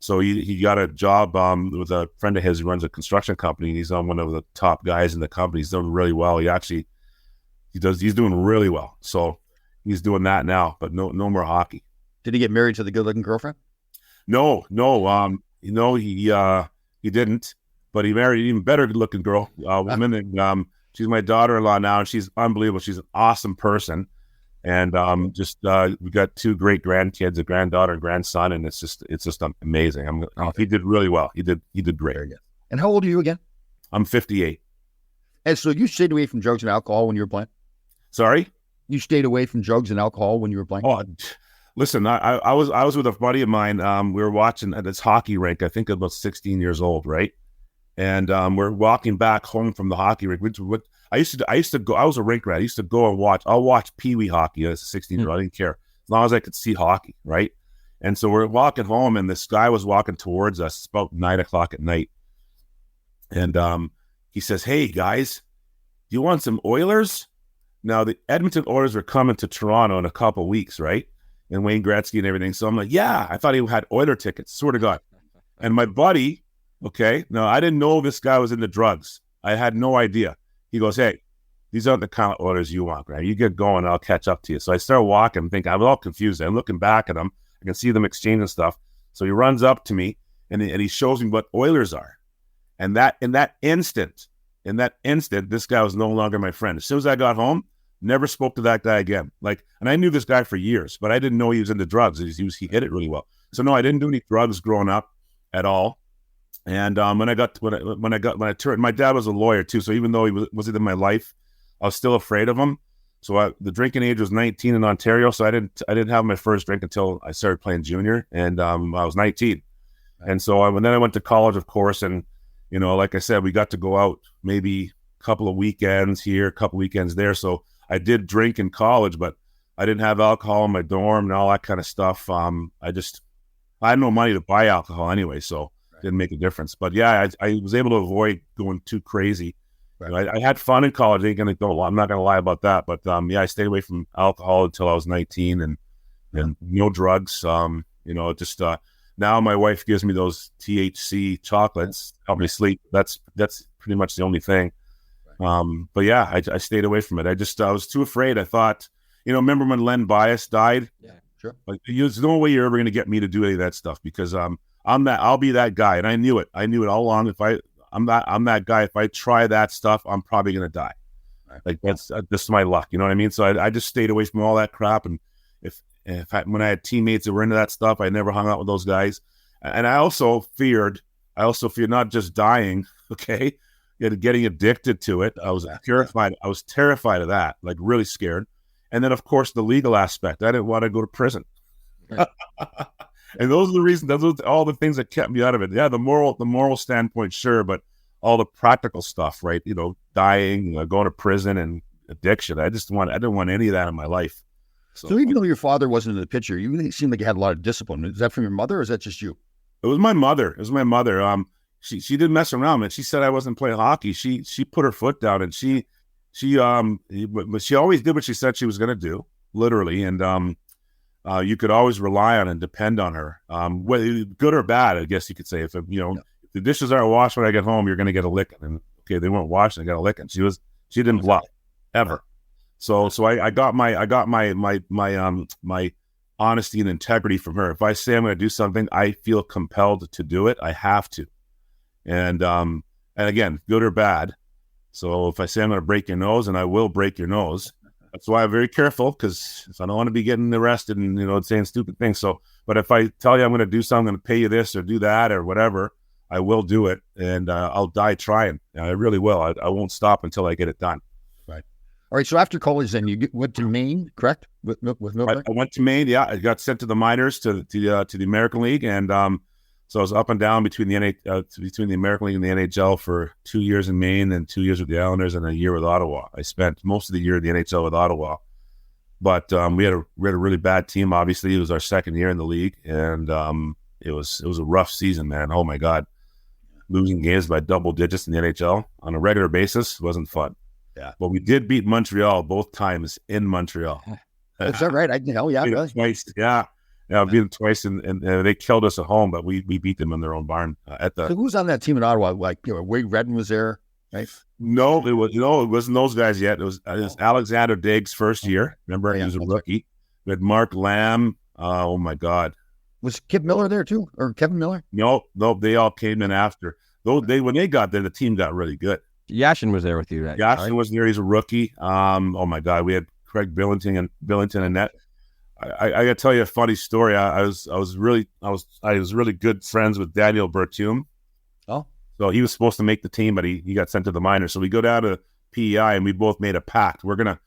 So he got a job with a friend of his who runs a construction company, and he's one of the top guys in the company. He's doing really well. He's doing really well. So he's doing that now, but no more hockey. Did he get married to the good-looking girlfriend? No. He didn't, but he married an even better looking woman, and she's my daughter-in-law now, and she's unbelievable. She's an awesome person, and we got 2 great grandkids, a granddaughter and grandson, and it's just amazing. He did really well. He did great. And how old are you again? I'm 58. And so you stayed away from drugs and alcohol when you were playing? Sorry? You stayed away from drugs and alcohol when you were playing? Oh, listen, I was with a buddy of mine. We were watching at this hockey rink. I think about 16 years old, right? And we're walking back home from the hockey rink. I used to go. I was a rink rat. I used to go and watch. I'll watch Pee-wee hockey as a 16-year-old. I didn't care as long as I could see hockey, right? And so we're walking home, and this guy was walking towards us. It's about 9:00 at night, and he says, "Hey guys, do you want some Oilers?" Now the Edmonton Oilers are coming to Toronto in a couple weeks, right? and Wayne Gretzky and everything. So I'm like, yeah, I thought he had Oiler tickets, swear to God. And my buddy, okay, no, I didn't know this guy was into drugs. I had no idea. He goes, hey, these aren't the kind of Oilers you want, right? You get going, I'll catch up to you. So I start walking, thinking, I'm all confused. I'm looking back at him. I can see them exchanging stuff. So he runs up to me, and he shows me what Oilers are. And in that instant, this guy was no longer my friend. As soon as I got home, never spoke to that guy again. And I knew this guy for years, but I didn't know he was into drugs. He hit it really well. So no, I didn't do any drugs growing up at all. And when I turned, my dad was a lawyer too. So even though he wasn't in my life, I was still afraid of him. So the drinking age was 19 in Ontario. So I didn't have my first drink until I started playing junior, and I was 19. And so then I went to college, of course, and like I said, we got to go out maybe a couple of weekends here, a couple of weekends there. So I did drink in college, but I didn't have alcohol in my dorm and all that kind of stuff. I had no money to buy alcohol anyway, so it didn't make a difference. But yeah, I was able to avoid going too crazy. Right. I had fun in college. I'm not going to lie about that. But I stayed away from alcohol until I was 19, and no drugs. Now my wife gives me those THC chocolates, help me sleep. That's pretty much the only thing. But yeah, I stayed away from it. I was too afraid. I thought, remember when Len Bias died? Yeah, sure. There's no way you're ever going to get me to do any of that stuff, because I'll be that guy, and I knew it all along. I'm that guy. If I try that stuff, I'm probably going to die. Right. That's just my luck. You know what I mean? So I just stayed away from all that crap. And when I had teammates that were into that stuff, I never hung out with those guys. And I also feared not just dying, okay, getting addicted to it. I was terrified. I was terrified of that, really scared. And then, of course, the legal aspect. I didn't want to go to prison. Right. And those are the reasons. Those are all the things that kept me out of it. Yeah, the moral standpoint, sure, but all the practical stuff, right? Dying, going to prison, and addiction. I didn't want any of that in my life. So even though your father wasn't in the picture, you seemed like you had a lot of discipline. Is that from your mother, or is that just you? It was my mother. She didn't mess around, man. She said I wasn't playing hockey. She put her foot down, and she always did what she said she was going to do, literally. And you could always rely on and depend on her, whether good or bad, I guess you could say. If the dishes aren't washed when I get home, you're going to get a licking. And okay, they weren't washed, and I got a licking. She didn't bluff ever. So I got my honesty and integrity from her. If I say I'm going to do something, I feel compelled to do it. I have to. And again, good or bad. So if I say I'm going to break your nose, and I will break your nose. That's why I'm very careful, because I don't want to be getting arrested and saying stupid things. So, but if I tell you I'm going to do something, I'm going to pay you this or do that or whatever, I will do it, and I'll die trying. I really will. I won't stop until I get it done. Right. All right. So after college, then you went to Maine, correct? With I went to Maine. Yeah, I got sent to the minors to the American League, and so I was up and down between the American League and the NHL for 2 years in Maine, and 2 years with the Islanders, and a year with Ottawa. I spent most of the year in the NHL with Ottawa, but we had a really bad team. Obviously, it was our second year in the league, and it was a rough season, man. Oh my God, losing games by double digits in the NHL on a regular basis wasn't fun. Yeah, but we did beat Montreal both times in Montreal. Is that right? Really? Twice, yeah. Yeah, beat them twice, and they killed us at home, but we beat them in their own barn. So who was on that team in Ottawa? Wade Redden was there, right? No, it wasn't those guys yet. It was Alexander Diggs' first year. Remember, he was a rookie. We had Mark Lamb. Oh my God, was Kip Miller there too, or Kevin Miller? No, they all came in after. When they got there, the team got really good. Yashin was there with you, right? Yashin was there. He's a rookie. Oh my God, we had Craig Billington and net. I got to tell you a funny story. I was really good friends with Daniel Bertum. Oh, so he was supposed to make the team, but he got sent to the minors. So we go down to PEI, and we both made a pact. We're gonna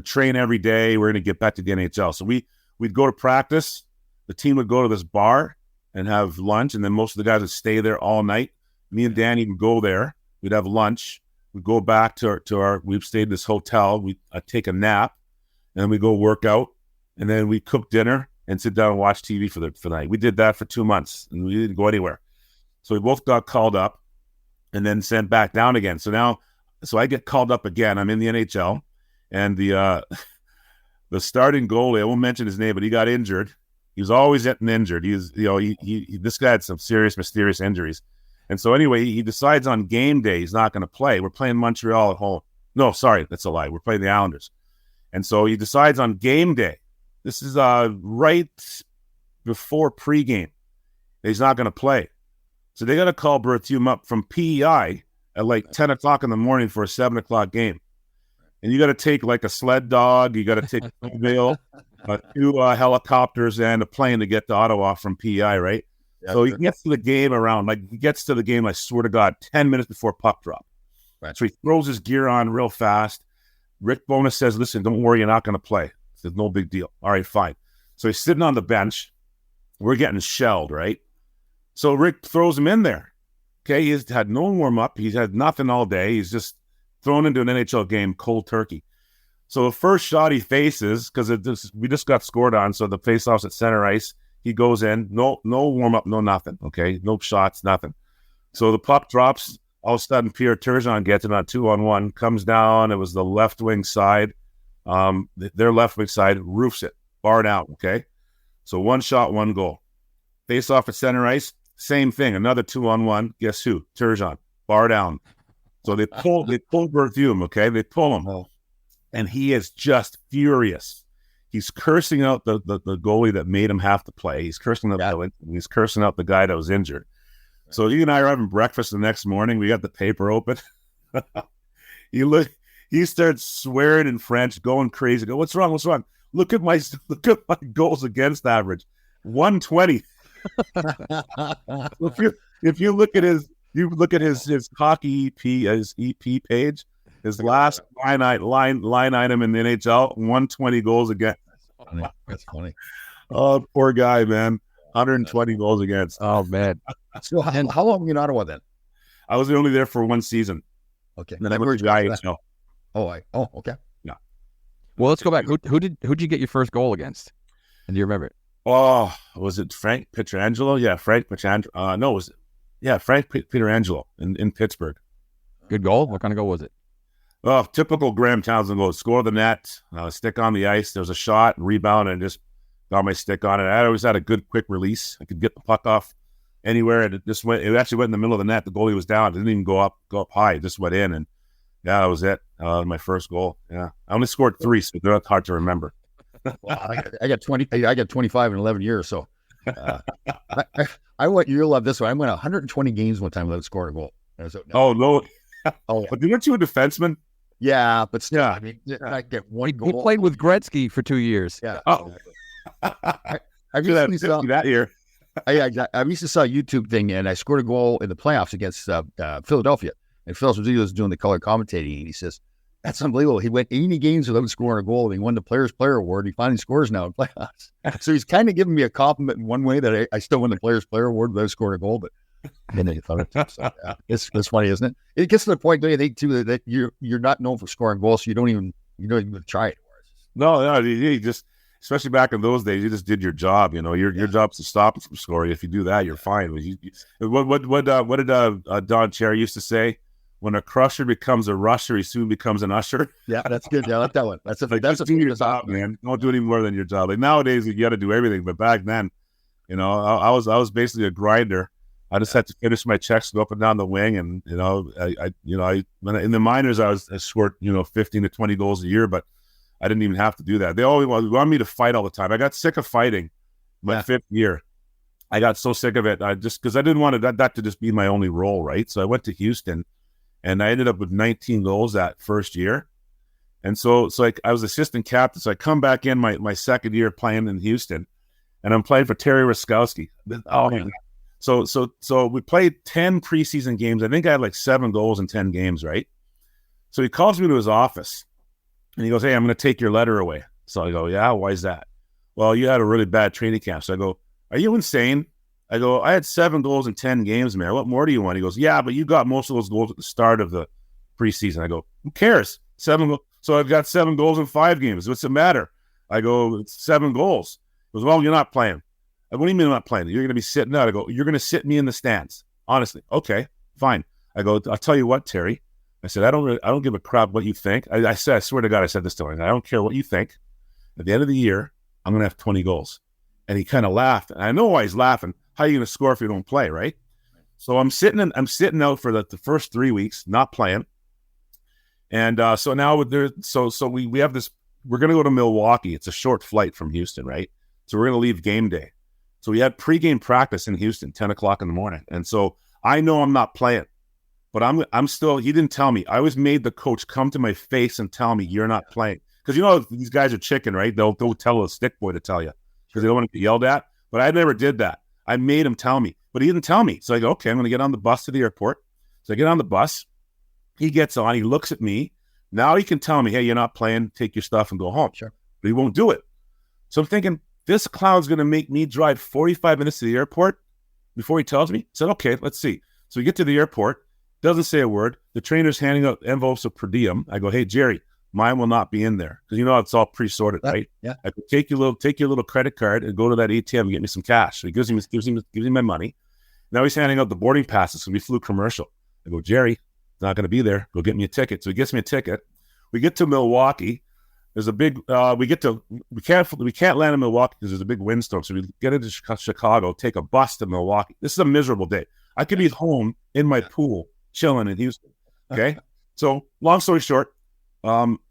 train every day. We're gonna get back to the NHL. So we'd go to practice. The team would go to this bar and have lunch, and then most of the guys would stay there all night. Me and Danny would go there. We'd have lunch. We'd go back to our. We've stayed in this hotel. I'd take a nap, and then we go work out. And then we cook dinner and sit down and watch TV for the night. We did that for 2 months, and we didn't go anywhere. So we both got called up and then sent back down again. So I get called up again. I'm in the NHL, and The starting goalie, I won't mention his name, but he got injured. He was always getting injured. This guy had some serious, mysterious injuries. And so anyway, he decides on game day he's not going to play. We're playing Montreal at home. No, sorry, that's a lie. We're playing the Islanders. And so he decides on game day. This is right before pregame. He's not going to play. So they got to call Berthiaume up from PEI at like 10 o'clock in the morning for a 7 o'clock game. And you got to take like a sled dog. You got to take a veil, 2 helicopters and a plane to get to Ottawa from PEI, right? Yeah, so he gets to the game I swear to God, 10 minutes before puck drop. Right. So he throws his gear on real fast. Rick Bowness says, listen, don't worry, you're not going to play. There's no big deal. All right, fine. So he's sitting on the bench. We're getting shelled, right? So Rick throws him in there. Okay, he's had no warm-up. He's had nothing all day. He's just thrown into an NHL game cold turkey. So the first shot he faces, because we just got scored on, so the face-off's at center ice. He goes in. No warm-up, no nothing, okay? No shots, nothing. So the puck drops. All of a sudden, Pierre Turgeon gets it on 2-on-1, comes down. It was the left wing side. Their left wing side roofs it, bar down, okay? So 1 shot, 1 goal. Face off at center ice, same thing. Another 2-on-1. Guess who? Turgeon, bar down. So they pull Berthiaume, okay? They pull him. And he is just furious. He's cursing out the goalie that made him have to play. He's cursing out the guy that was injured. So he and I are having breakfast the next morning. We got the paper open. He starts swearing in French, going crazy. Go, what's wrong? Look at my goals against average, 120. if you look at his hockey EP, his EP page, his last line item in the NHL, 120 goals against. That's funny. Oh, poor guy, man. 120 goals against. Oh, man. So how long were you in Ottawa then? I was only there for 1 season. Okay. And then I went to the IHL. Okay. Yeah. Well, let's go back. Who'd you get your first goal against? And do you remember it? Oh, was it Frank Pietrangelo? Yeah, Frank Pietrangelo. Frank Pietrangelo in Pittsburgh. Good goal? What kind of goal was it? Oh, typical Graeme Townshend goal. Score the net, stick on the ice. There was a shot, rebound, and just got my stick on it. I always had a good, quick release. I could get the puck off anywhere, and it actually went in the middle of the net. The goalie was down. It didn't even go up high. It just went in, and yeah, that was it. My first goal. Yeah, I only scored 3, so they're not hard to remember. Well, I got 20. I got 25 in 11 years. So I went. You'll love this one. I went 120 games one time without scoring a goal. So, no. Oh no! But weren't you a defenseman? Yeah, but still, I mean, I get 1 goal. He played with Gretzky for 2 years. Yeah. Oh, I recently saw that year. I recently saw a YouTube thing, and I scored a goal in the playoffs against Philadelphia. And Phil was doing the color commentating, and he says, "That's unbelievable. He went 80 games without scoring a goal, and he won the Players Player Award. He finally scores now in playoffs." So he's kind of giving me a compliment in one way that I still won the Players Player Award without scoring a goal, but then they thought it. So, yeah, it's funny, isn't it? It gets to the point, don't you think, too, that you're not known for scoring goals, so you don't even try it anymore. No, you just, especially back in those days, you just did your job. You know, your job is to stop it from scoring. If you do that, you're fine. What did Don Cherry used to say? When a crusher becomes a rusher, he soon becomes an usher. Yeah, that's good. Yeah, I like that one. That's a your job, man. Don't do any more than your job. Like nowadays, you got to do everything. But back then, you know, I was basically a grinder. I just had to finish my checks, go up and down the wing, and in the minors, I scored 15 to 20 goals a year, but I didn't even have to do that. They always wanted me to fight all the time. I got sick of fighting my 5th year. I got so sick of it. Because I didn't want that to just be my only role, right? So I went to Houston, and I ended up with 19 goals that first year. And so I was assistant captain. So I come back in my second year playing in Houston, and I'm playing for Terry Ruskowski. Oh, man. So we played 10 preseason games. I think I had like 7 goals in 10 games, right? So he calls me to his office, and he goes, "Hey, I'm going to take your letter away." So I go, "Yeah, why is that?" "Well, you had a really bad training camp." So I go, "Are you insane?" I go, "I had 7 goals in 10 games, man. What more do you want?" He goes, "Yeah, but you got most of those goals at the start of the preseason." I go, "Who cares? 7 goals. So I've got 7 goals in 5 games. What's the matter?" I go, "It's 7 goals." He goes, "Well, you're not playing." I go, "What do you mean I'm not playing? You're going to be sitting out." I go, "You're going to sit me in the stands." Honestly. "Okay, fine." I go, "I'll tell you what, Terry." I said, I don't give a crap what you think. I swear to God, I said this to him. "I don't care what you think. at the end of the year, I'm going to have 20 goals. And he kind of laughed. And I know why he's laughing. How are you going to score if you don't play, right? So I'm sitting out for the first 3 weeks, not playing. And so now we have this, we're going to go to Milwaukee. It's a short flight from Houston, right? So we're going to leave game day. So we had pregame practice in Houston, 10 o'clock in the morning. And so I know I'm not playing, but I'm still, he didn't tell me. I always made the coach come to my face and tell me you're not playing. Because you know, these guys are chicken, right? They'll tell a stick boy to tell you because they don't want to get yelled at. But I never did that. I made him tell me, but he didn't tell me. So I go, okay, I'm going to get on the bus to the airport. So I get on the bus. He gets on. He looks at me. Now he can tell me, hey, you're not playing. Take your stuff and go home. Sure. But he won't do it. So I'm thinking, this clown's going to make me drive 45 minutes to the airport before he tells me. I said, okay, let's see. So we get to the airport. Doesn't say a word. The trainer's handing out envelopes of per diem. I go, hey, Jerry, mine will not be in there. Because you know it's all pre-sorted, right? Yeah. I go, take your little credit card and go to that ATM and get me some cash. So he gives me my money. Now he's handing out the boarding passes. So we flew commercial. I go, Jerry, it's not going to be there. Go get me a ticket. So he gets me a ticket. We get to Milwaukee. There's a big, we can't land in Milwaukee because there's a big windstorm. So we get into Chicago, take a bus to Milwaukee. This is a miserable day. I could be home in my pool, chilling in Houston. Okay. So long story short,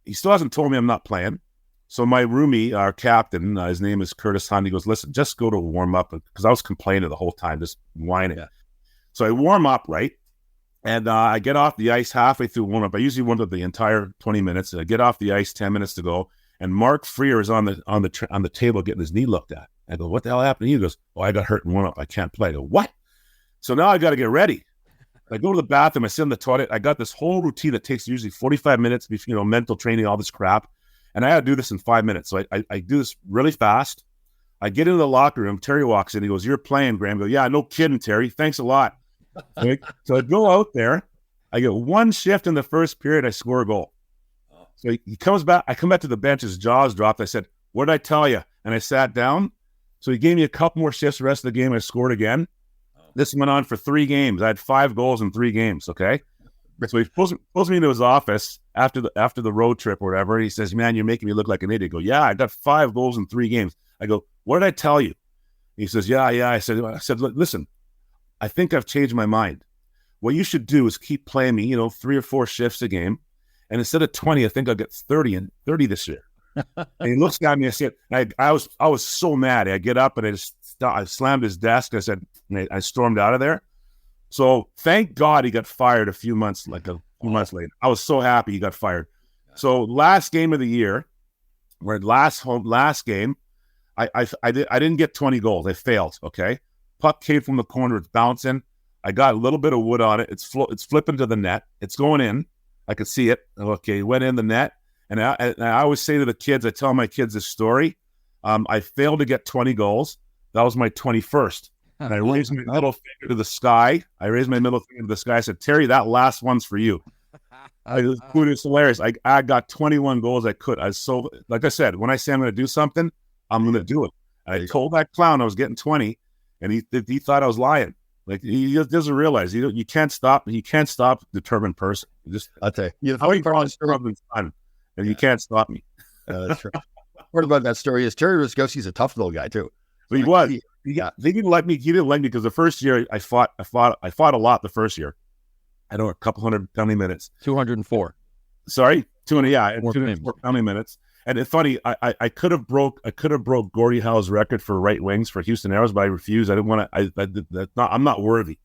he still hasn't told me I'm not playing. So my roomie, our captain, his name is Curtis Hunt. He goes, listen, just go to warm up, because I was complaining the whole time, just whining. Yeah. So I warm up, right? And I get off the ice halfway through warm up. I usually warm up the entire 20 minutes. I get off the ice 10 minutes to go, and Mark Freer is on the table getting his knee looked at. I go, what the hell happened? He goes, oh, I got hurt in warm up. I can't play. I go, what? So now I got to get ready. I go to the bathroom. I sit in the toilet. I got this whole routine that takes usually 45 minutes, mental training, all this crap. And I had to do this in 5 minutes. So I do this really fast. I get into the locker room. Terry walks in. He goes, you're playing, Graeme. I go, yeah, no kidding, Terry. Thanks a lot. So I go out there. I get one shift in the first period. I score a goal. So he comes back. I come back to the bench. His jaw's dropped. I said, what did I tell you? And I sat down. So he gave me a couple more shifts the rest of the game. I scored again. This went on for 3 games. I had 5 goals in 3 games. Okay. So he pulls me into his office after the road trip or whatever. He says, man, you're making me look like an idiot. I go, yeah, I got 5 goals in 3 games. I go, what did I tell you? He says, yeah. I said, listen, I think I've changed my mind. What you should do is keep playing me, 3 or 4 shifts a game. And instead of 20, I think I'll get 30 this year. And he looks at me. I said, I was so mad. I get up and I slammed his desk. I said, I stormed out of there. So thank God he got fired a few months later. I was so happy he got fired. So last game of the year, last game, I didn't get 20 goals. I failed. Okay. Puck came from the corner. It's bouncing. I got a little bit of wood on it. It's flipping to the net. It's going in. I could see it. Okay. It went in the net. And I always say to the kids, I tell my kids this story. I failed to get 20 goals. That was my 21st. And I raised my middle finger to the sky. I said, Terry, that last one's for you. It's hilarious. I got 21 goals. I was so, like I said, when I say I'm going to do something, I'm going to do it. I told that clown I was getting 20, and he thought I was lying. Like, he doesn't realize you can't stop a determined person. I'll tell you. How many problems fun, and you can't stop me. That's true. What about that story is Terry Ruskowski's a tough little guy too. But he was. He didn't like me. He didn't like me because the first year I fought a lot. The first year, I don't know, a couple hundred penalty minutes. 204. Sorry, 204 penalty minutes. And it's funny. I could have broke Gordie Howe's record for right wings for Houston Aeros, but I refused. I didn't want to. I'm not worthy.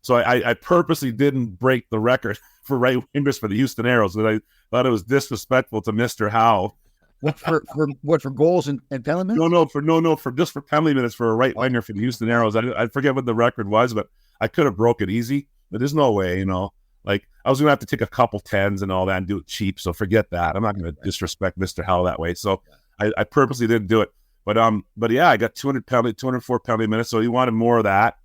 So I purposely didn't break the record for right wingers for the Houston Aeros because I thought it was disrespectful to Mr. Howe. For goals and penalty minutes? No, for penalty minutes for a right winger for the Houston Aeros. I forget what the record was, but I could have broke it easy. But there's no way, like I was gonna have to take a couple 10s and all that and do it cheap. So forget that. I'm not gonna disrespect Mr. Howe that way. So I purposely didn't do it. But yeah, I got 204 penalty minutes. So he wanted more of that.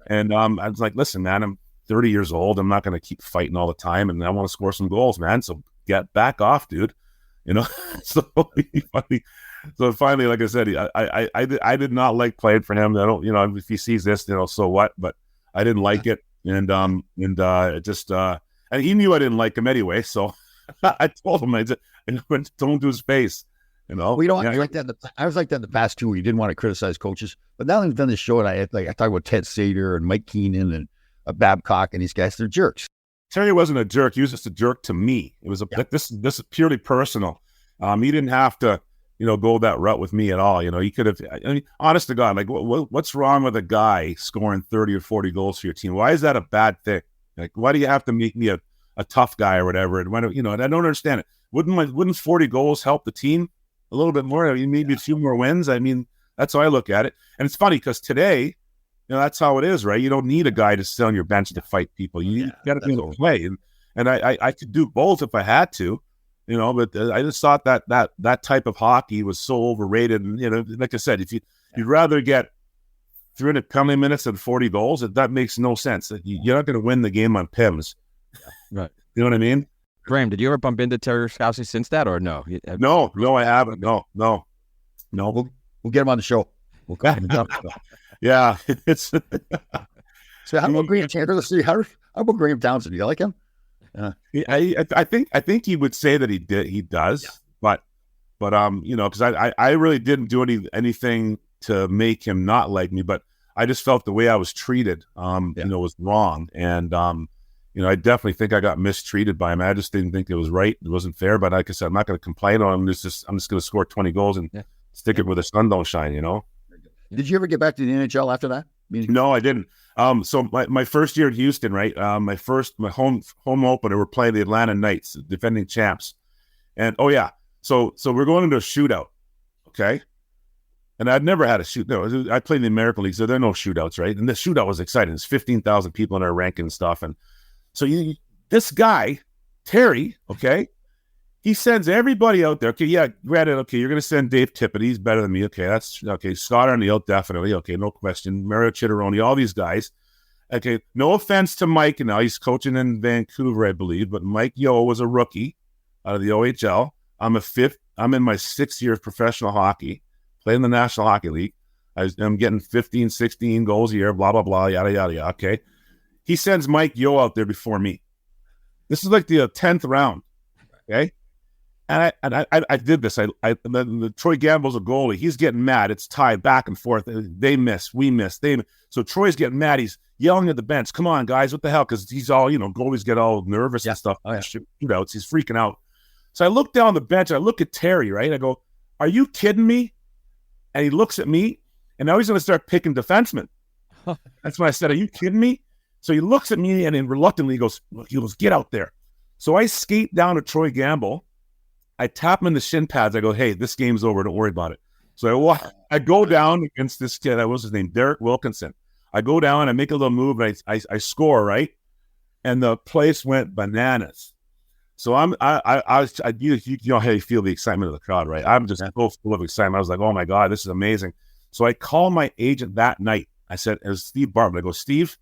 And I was like, listen, man, I'm 30 years old. I'm not gonna keep fighting all the time, and I want to score some goals, man. So get back off, dude. So funny. So finally, like I said, I did not like playing for him. I don't, if he sees this, so what? But I didn't like it, and he knew I didn't like him anyway. So I told him, I told him to his face, You know, I was like that. I was like that in the past too. Where you didn't want to criticize coaches, but now that we've done this show, and I talk about Ted Sater and Mike Keenan and Babcock and these guys. They're jerks. Terry wasn't a jerk. He was just a jerk to me. It was this is purely personal. He didn't have to, go that route with me at all. He could have. I mean, honest to God, like what's wrong with a guy scoring 30 or 40 goals for your team? Why is that a bad thing? Like, why do you have to make me a tough guy or whatever? And when and I don't understand it. Wouldn't 40 goals help the team a little bit more? I mean, maybe a few more wins. I mean, that's how I look at it. And it's funny because today, that's how it is, right? You don't need a guy to sit on your bench to fight people. You got to be able to play. And I could do both if I had to, but I just thought that type of hockey was so overrated. And, like I said, if you'd rather get 300 penalty minutes than 40 goals, that makes no sense. You're not going to win the game on PIMS. Right. You know what I mean? Graeme, did you ever bump into Terry Scousey since that, or no? No, I haven't. No. We'll get him on the show. We'll call him. Yeah, it's. So how about Graeme Townshend? Let's see. How about Graeme Townshend? Do you like him? I think he would say that he did. He does, but because I really didn't do anything to make him not like me, but I just felt the way I was treated, was wrong, and I definitely think I got mistreated by him. I just didn't think it was right. It wasn't fair. But like I said, I'm not going to complain on him. I'm just going to score 20 goals and stick it where the sun don't shine. Did you ever get back to the NHL after that? No, I didn't. So my first year at Houston, right? My home opener, we're playing the Atlanta Knights, defending champs, and so we're going into a shootout, okay? And I'd never had a shoot. No, I played in the American League, so there are no shootouts, right? And the shootout was exciting. There's 15,000 people in our rank and stuff, and so this guy Terry, okay. He sends everybody out there. Okay, yeah, granted, okay, you're going to send Dave Tippett. He's better than me. Okay, that's okay. Scott Arniel, definitely. Okay, no question. Mario Chitteroni, all these guys. Okay, no offense to Mike. Now he's coaching in Vancouver, I believe. But Mike Yeo was a rookie out of the OHL. I'm in my 6th year of professional hockey, playing in the National Hockey League. I'm getting 15, 16 goals a year, blah, blah, blah, yada, yada, yada. Okay. He sends Mike Yeo out there before me. This is like the 10th round. Okay. And I did this. The Troy Gamble's a goalie. He's getting mad. It's tied back and forth. They miss. We miss. So Troy's getting mad. He's yelling at the bench. Come on, guys. What the hell? Because he's all, goalies get all nervous and stuff. Shootouts. He's freaking out. So I look down the bench. I look at Terry, right? I go, are you kidding me? And he looks at me. And now he's going to start picking defensemen. That's when I said, are you kidding me? So he looks at me and then reluctantly he goes, get out there. So I skate down to Troy Gamble. I tap him in the shin pads. I go, hey, this game's over. Don't worry about it. So I go down against this kid. What was his name? Derek Wilkinson. I go down. I make a little move. And I score, right? And the place went bananas. So you know how you feel the excitement of the crowd, right? I'm just so full of excitement. I was like, oh my God, this is amazing. So I called my agent that night. I said, it was Steve Bartlett. I go, Steve,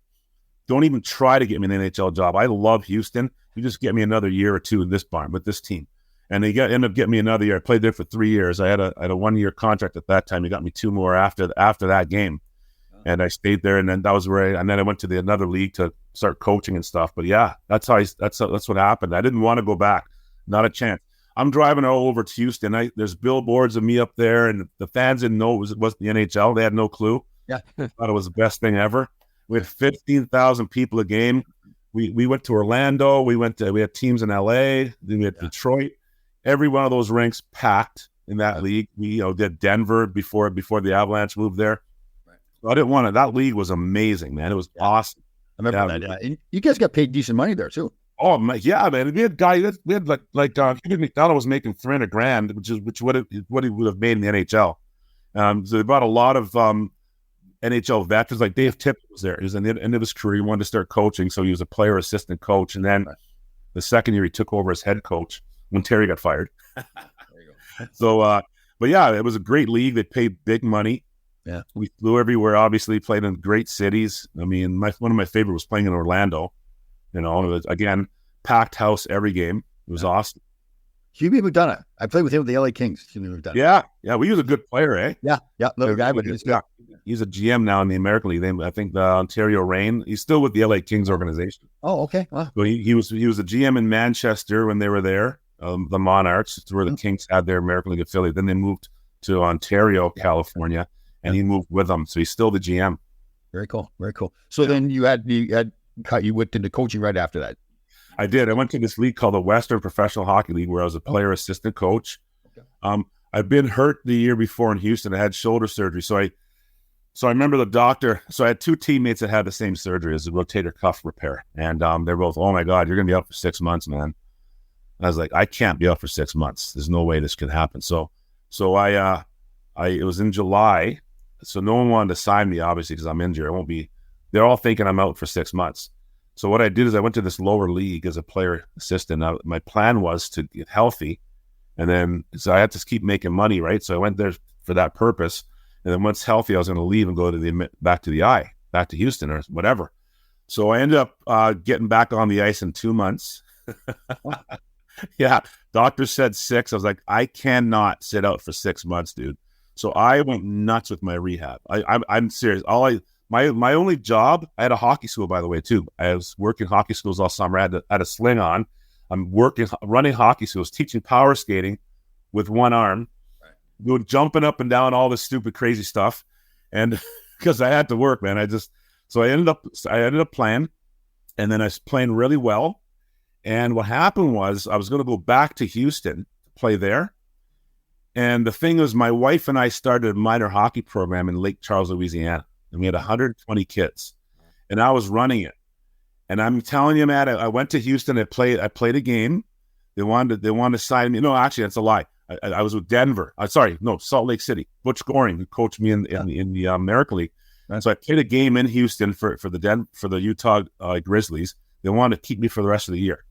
don't even try to get me an NHL job. I love Houston. You just get me another year or two in this barn with this team. And they ended up getting me another year. I played there for 3 years. I had a 1-year contract at that time. He got me 2 more after that game. And I stayed there. And then that was and then I went to another league to start coaching and stuff. But yeah, that's what happened. I didn't want to go back. Not a chance. I'm driving all over to Houston. There's billboards of me up there, and the fans didn't know it was the NHL. They had no clue. Yeah. Thought it was the best thing ever. We had 15,000 people a game. We went to Orlando. We had teams in LA. Then we had Detroit. Every one of those rinks packed in that league. We did Denver before the Avalanche moved there. Right. So I didn't want it. That league was amazing, man. It was awesome. I remember that. Yeah. And you guys got paid decent money there too. Oh my, yeah, man. We had guys. We had like McDonald was making $300,000, which what he would have made in the NHL. So they brought a lot of NHL veterans. Like Dave Tippett was there. He was in the end of his career. He wanted to start coaching, so he was a player assistant coach. And then the second year, he took over as head coach when Terry got fired. There you go. So, but yeah, it was a great league. They paid big money. Yeah, we flew everywhere. Obviously, played in great cities. I mean, one of my favorite was playing in Orlando. It was, again, packed house every game. It was awesome. Hubie McDonough. I played with him with the LA Kings. Yeah. We was a good player, eh? Yeah. Little guy, but he's good. He's a GM now in the American League. I think the Ontario Reign. He's still with the LA Kings organization. Oh, okay. Wow. So he was a GM in Manchester when they were there. the Monarchs. It's where the Kings had their American League affiliate. Then they moved to Ontario, California, and he moved with them. So he's still the GM. Very cool. Very cool. So then you went into coaching right after that. I did. I went to this league called the Western Professional Hockey League, where I was a player assistant coach. Okay. I've been hurt the year before in Houston. I had shoulder surgery. So I remember the doctor. So I had two teammates that had the same surgery as a rotator cuff repair. And they're both, oh my God, you're going to be out for 6 months, man. And I was like, I can't be out for 6 months. There's no way this could happen. So it was in July. So no one wanted to sign me, obviously, because I'm injured. They're all thinking I'm out for 6 months. So what I did is I went to this lower league as a player assistant. My plan was to get healthy. And then, so I had to keep making money, right? So I went there for that purpose. And then once healthy, I was going to leave and go to back to Houston or whatever. So I ended up getting back on the ice in 2 months. Yeah. Doctor said 6. I was like, I cannot sit out for 6 months, dude. So I went nuts with my rehab. I'm serious. My only job, I had a hockey school, by the way, too. I was working hockey schools all summer. I had a sling on. I'm running hockey schools, teaching power skating with one arm, doing jumping up and down, all this stupid, crazy stuff. And because I had to work, man, I ended up playing, and then I was playing really well. And what happened was I was going to go back to Houston to play there. And the thing was, my wife and I started a minor hockey program in Lake Charles, Louisiana. And we had 120 kids. And I was running it. And I'm telling you, man, I went to Houston. I played a game. They wanted to sign me. No, actually, that's a lie. I was with Denver. Salt Lake City. Butch Goring, who coached me in the American League. So I played a game in Houston for the Utah Grizzlies. They wanted to keep me for the rest of the year.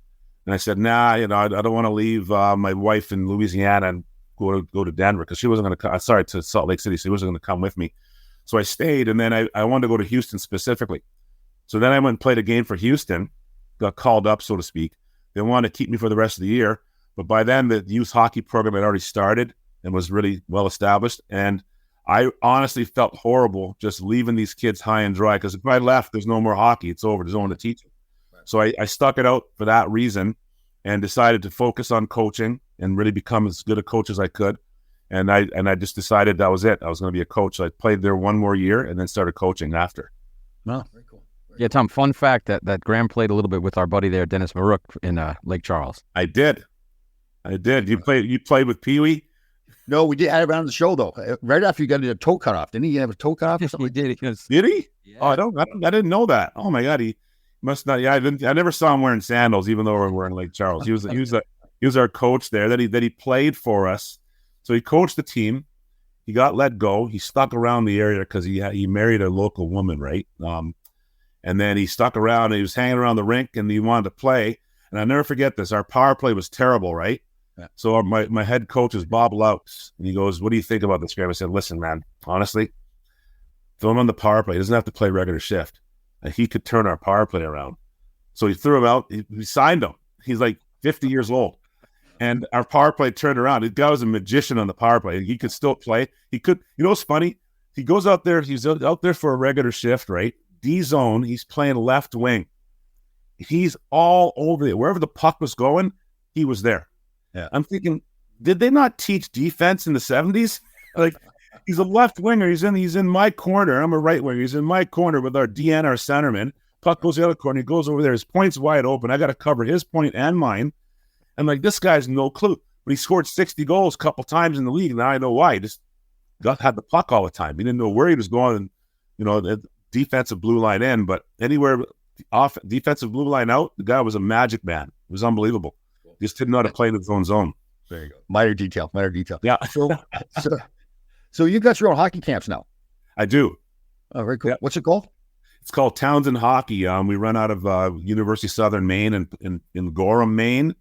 And I said, nah, I don't want to leave my wife in Louisiana and go to Denver, because she wasn't going to come. To Salt Lake City. So she wasn't going to come with me. So I stayed, and then I wanted to go to Houston specifically. So then I went and played a game for Houston, got called up, so to speak. They wanted to keep me for the rest of the year. But by then, the youth hockey program had already started and was really well established. And I honestly felt horrible just leaving these kids high and dry, because if I left, there's no more hockey. It's over. There's no one to teach them. Right. So I stuck it out for that reason and decided to focus on coaching and really become as good a coach as I could. And I just decided that was it. I was going to be a coach. So I played there one more year and then started coaching after. Oh, very cool. Yeah, Tom, fun fact that Graeme played a little bit with our buddy there, Dennis Marook, in Lake Charles. I did. You played with Pee Wee? No, we did. I had him on the show, though. Right after you got a toe cut off. Didn't he have a toe cut off or something? He did. Did he? Yeah. Oh, I didn't know that. Oh my God, he must not. Yeah, I never saw him wearing sandals, even though we were in Lake Charles. He was our coach there. That he played for us. So he coached the team. He got let go. He stuck around the area because he married a local woman, right? And then he stuck around. And he was hanging around the rink, and he wanted to play. And I'll never forget this. Our power play was terrible, right? Yeah. So my head coach is Bob Louts, and he goes, "What do you think about this, Graeme?" I said, "Listen, man, honestly, throw him on the power play. He doesn't have to play regular shift. And he could turn our power play around." So he threw him out. He signed him. He's like 50 years old. And our power play turned around. The guy was a magician on the power play. He could still play. He could, what's funny? He goes out there. He's out there for a regular shift, right? D zone. He's playing left wing. He's all over it. Wherever the puck was going, he was there. Yeah. I'm thinking, did they not teach defense in the 70s? Like, he's a left winger. He's in my corner. I'm a right winger. He's in my corner with our DN, our centerman. Puck goes the other corner. He goes over there. His point's wide open. I got to cover his point and mine. And like, this guy's no clue. But he scored 60 goals a couple times in the league. Now I know why. He just had the puck all the time. He didn't know where he was going. The defensive blue line in, but anywhere off defensive blue line out, the guy was a magic man. It was unbelievable. He just didn't know how to play in his own zone. There you go. Minor detail. Yeah. So you got your own hockey camps now? I do. Oh, very cool. Yeah. What's it called? It's called Townshend Hockey. We run out of University of Southern Maine and in Gorham, Maine.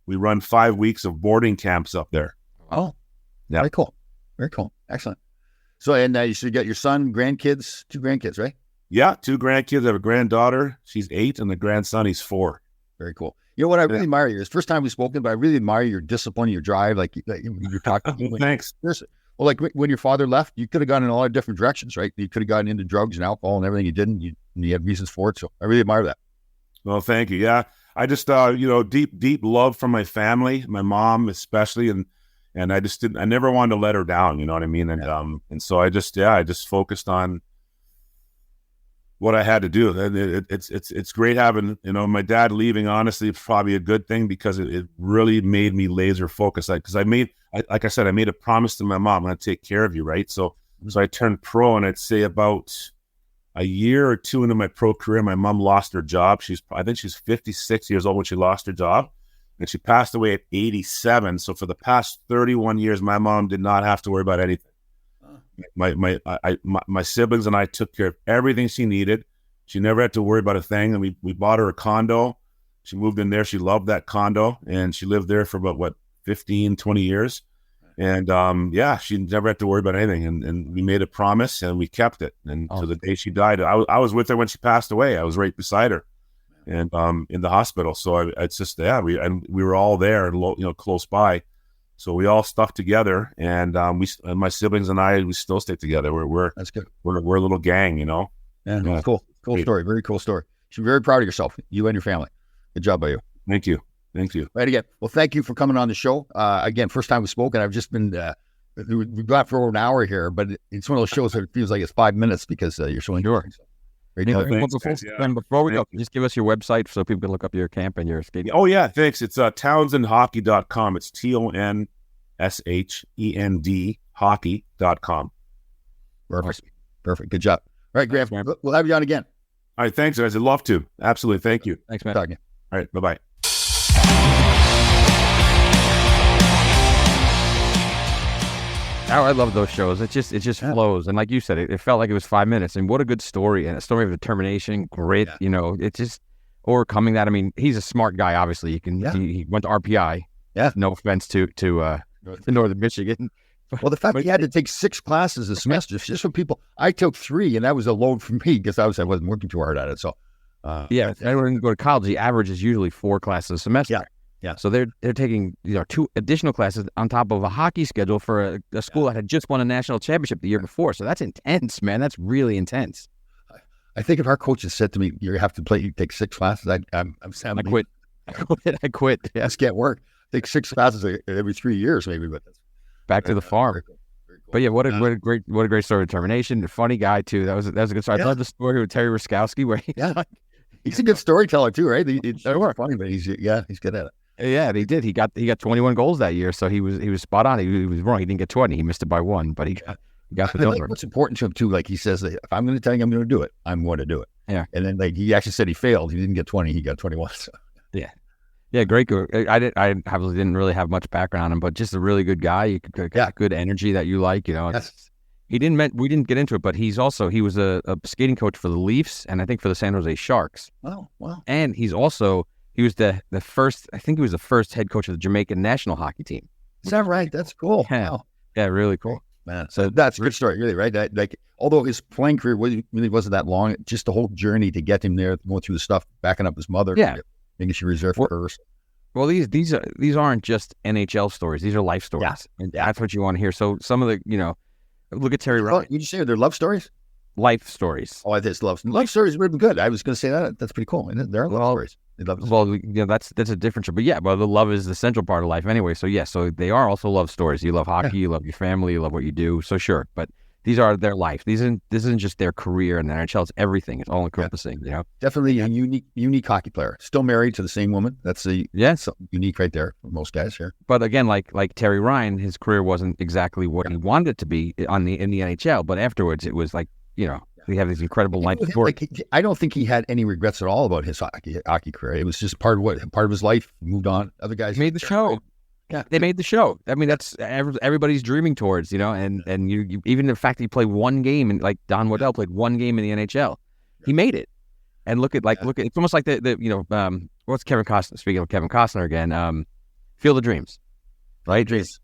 We run 5 weeks of boarding camps up there. Oh, yeah. Very cool. Very cool. Excellent. So, and you should get your son, grandkids, 2 grandkids, right? Yeah, 2 grandkids. I have a granddaughter. She's 8, and the grandson, he's 4. Very cool. You know what I really admire you? It's the first time we've spoken, but I really admire your discipline, your drive. Like you're talking. Thanks. Well, like when your father left, you could have gone in a lot of different directions, right? You could have gotten into drugs and alcohol and everything. You didn't. You had reasons for it. So I really admire that. Well, thank you. Yeah. I just deep love from my family, my mom especially, and I never wanted to let her down. You know what I mean? And so I just focused on what I had to do. And it's great having, my dad leaving, honestly, probably a good thing, because it really made me laser focused. Because I made a promise to my mom, I'm going to take care of you. Right. So I turned pro, and I'd say about a year or two into my pro career, my mom lost her job. I think she's 56 years old when she lost her job, and she passed away at 87. So for the past 31 years, my mom did not have to worry about anything. My siblings and I took care of everything she needed. She never had to worry about a thing. And we bought her a condo. She moved in there. She loved that condo, and she lived there for about 15, 20 years. And she never had to worry about anything. And we made a promise, and we kept it. And to the day she died, I was with her when she passed away. I was right beside her, and in the hospital. So we were all there, close by. So we all stuck together, and my siblings and I, we still stick together. That's good. We're a little gang, Yeah, cool story. Very cool story. You should be very proud of yourself, you and your family. Good job by you. Thank you. Right again. Well, thank you for coming on the show. Again, first time we spoke, and I've just been we've got for over an hour here, but it's one of those shows that it feels like it's 5 minutes because you're so interesting. Sure. Before we go, just give us your website so people can look up your camp and your skating. Oh yeah, thanks. It's townsendhockey.com. It's TONSHEND hockey.com. Perfect. Good job. All right, Graeme, we'll have you on again. All right, thanks, guys. I'd love to. Absolutely. Thank you. Thanks, man. Talking. All right, bye-bye. I love those shows. It just flows, and like you said, it felt like it was 5 minutes. And what a good story, and a story of determination, grit. It's just overcoming that. I mean, he's a smart guy. Obviously, he went to RPI. Yeah. No offense to Northern Michigan. Well, the fact he had to take 6 classes a semester, just for people. I took 3, and that was a load for me because I wasn't working too hard at it. So, everyone go to college. The average is usually 4 classes a semester. Yeah. So they're taking 2 additional classes on top of a hockey schedule for a school that had just won a national championship the year before. So that's intense, man. That's really intense. I think if our coaches said to me, "You have to take 6 classes," I quit. I quit. Yeah. This can't work. Take 6 classes every 3 years, maybe. But that's back to the farm. Very cool. But yeah, what a great story of determination. A funny guy too. That was a good story. I love the story with Terry Ruskowski where he's a good storyteller too, right? It's funny, but he's good at it. Yeah, he did. He got 21 goals that year, so he was spot on. He was wrong. He didn't get 20. He missed it by 1, but he got the number. What's important to him too, like he says, that if I'm going to tell you I'm going to do it, I'm going to do it. Yeah. And then he actually said he failed. He didn't get 20. He got 21. So. Yeah, great. I obviously didn't really have much background on him, but just a really good guy. You got good energy that you like. We didn't get into it, but he was a skating coach for the Leafs and I think for the San Jose Sharks. Oh, wow. And he was the first, I think he was the first head coach of the Jamaican national hockey team. Is that right? That's cool. Yeah. Wow. Yeah, really cool. Man, so that's a good story, really, right? Although his playing career really wasn't that long, just the whole journey to get him there, going through the stuff, backing up his mother, making sure reserved for her. Well, these aren't just NHL stories; these are life stories, and that's what you want to hear. So some of the, look at Terry Ryan. You just say they're love stories? Life stories. Oh, this love stories would have been good. I was going to say that. That's pretty cool. And they're love stories. That's a different show. But the love is the central part of life anyway. So so they are also love stories. You love hockey, you love your family, you love what you do. So sure, but these are their life. This isn't just their career in the NHL. It's everything. It's all encompassing. Definitely a unique hockey player. Still married to the same woman. That's unique right there for most guys here. But again, like Terry Ryan, his career wasn't exactly what he wanted it to be in the NHL. But afterwards, it was like we have these incredible life stories. I don't think he had any regrets at all about his hockey career. It was just part of his life. He moved on. Other guys made the show. Yeah, they made the show. I mean, that's everybody's dreaming towards, and you even the fact that he played one game, and like Don Waddell played one game in the NHL, he made it. And look at it's almost like what's Kevin Costner? Speaking of Kevin Costner again, Field of Dreams, right? His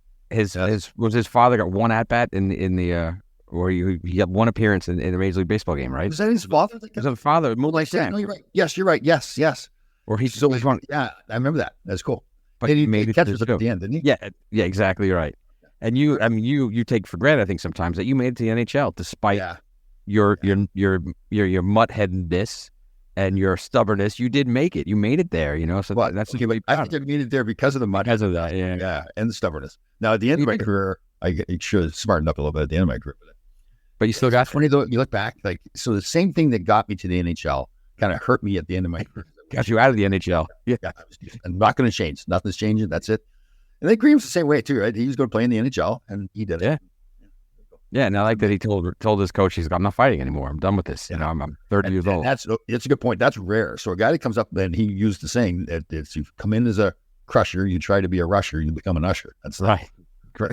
father got one at bat in the or he got one appearance in the Major League Baseball game, right? Was that his father? His father, Moonlight Sam. No, you're right. Yes, you're right. Yes. Or he's one. Yeah, I remember that. That's cool. But he made it catches at the end, didn't he? Yeah, exactly right. And you take for granted, I think, sometimes that you made it to the NHL despite your mutt-headedness and your stubbornness, you did make it. You made it there, So that's okay, I think I made it there because of the money. Because of that, yeah, and the stubbornness. Now, at the end of my career, I should have smartened up a little bit at the end of my career. But you still got funny though. You look back, so the same thing that got me to the NHL kind of hurt me at the end of my career. Got you out of the NHL. Yeah, I'm not going to change. Nothing's changing. That's it. And then Graeme's the same way too, right? He was going to play in the NHL, and he did it. Yeah, and I like that he told his coach, he's like, I'm not fighting anymore. I'm done with this. I'm 30 years old. That's a good point. That's rare. So a guy that comes up, and he used the saying that if you come in as a crusher, you try to be a rusher, you become an usher. That's right.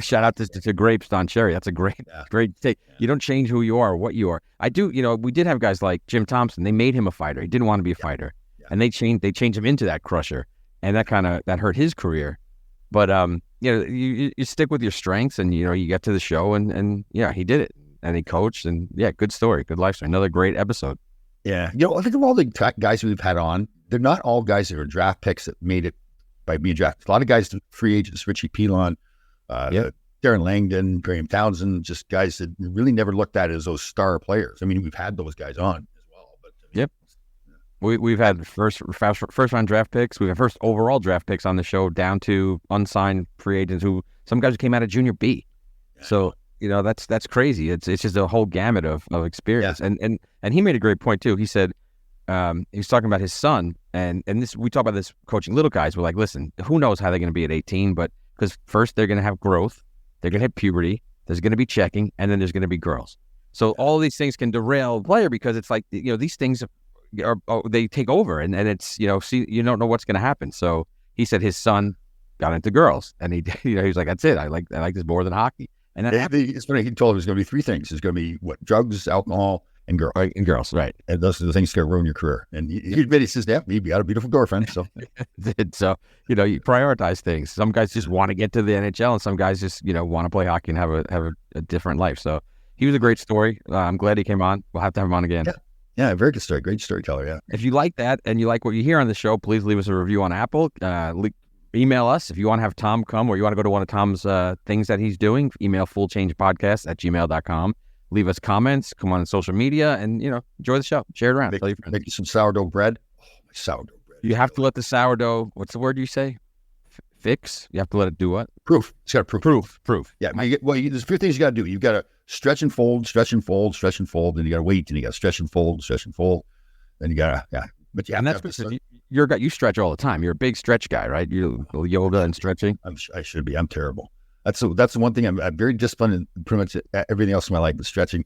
Shout out to Grapes Don Cherry. That's a great take. You don't change who you are or what you are. I do. We did have guys like Jim Thompson. They made him a fighter. He didn't want to be a fighter, and they changed him into that crusher, and that hurt his career. But you stick with your strengths, and you get to the show, and he did it, and he coached, and good story, good life story. Another great episode. Yeah, I think of all the guys we've had on, they're not all guys that are draft picks that made it by being drafted. A lot of guys, free agents, Richie Pilon, Darren Langdon, Graeme Townshend, just guys that really never looked at as those star players. I mean, we've had those guys on as well. But we've had first round draft picks. We've had first overall draft picks on the show, down to unsigned free agents who some guys who came out of junior B. Yeah. So that's crazy. It's just a whole gamut of experience. Yeah. And he made a great point too. He said he was talking about his son, and this we talk about this coaching little guys. We're like, listen, who knows how they're going to be at 18, but because first they're going to have growth, they're going to hit puberty, there's going to be checking, and then there's going to be girls. So all these things can derail a player because it's like, these things they take over, and it's, you don't know what's going to happen. So he said his son got into girls, and he was like, that's it. I like this more than hockey. And it's funny. He told him there's going to be three things. There's going to be drugs, alcohol, and girls. Right, and girls, right. And those are the things that ruin your career. And he admitted, he says, yeah, you got a beautiful girlfriend. So, so you prioritize things. Some guys just want to get to the NHL, and some guys just want to play hockey and have a different life. So he was a great story. I'm glad he came on. We'll have to have him on again. Yeah, very good story. Great storyteller. Yeah. If you like that and you like what you hear on the show, please leave us a review on Apple. Email us if you want to have Tom come, or you want to go to one of Tom's things that he's doing. Email fullchangepodcast@gmail.com. Leave us comments. Come on social media, and enjoy the show. Share it around. Tell your friends. Make you some sourdough bread. Oh, my sourdough bread. You have to let the sourdough. What's the word you say? Fix. You have to let it do what? Proof. It's got to proof. Proof. Yeah. There's a few things you got to do. You've got to stretch and fold, stretch and fold, stretch and fold. Then you got to wait, and you got to stretch and fold, stretch and fold. Then you got to But yeah, and that's because you stretch all the time. You're a big stretch guy, right? You yoga and stretching. I should be. I'm terrible. That's the one thing. I'm very disciplined in pretty much everything else in my life. But stretching,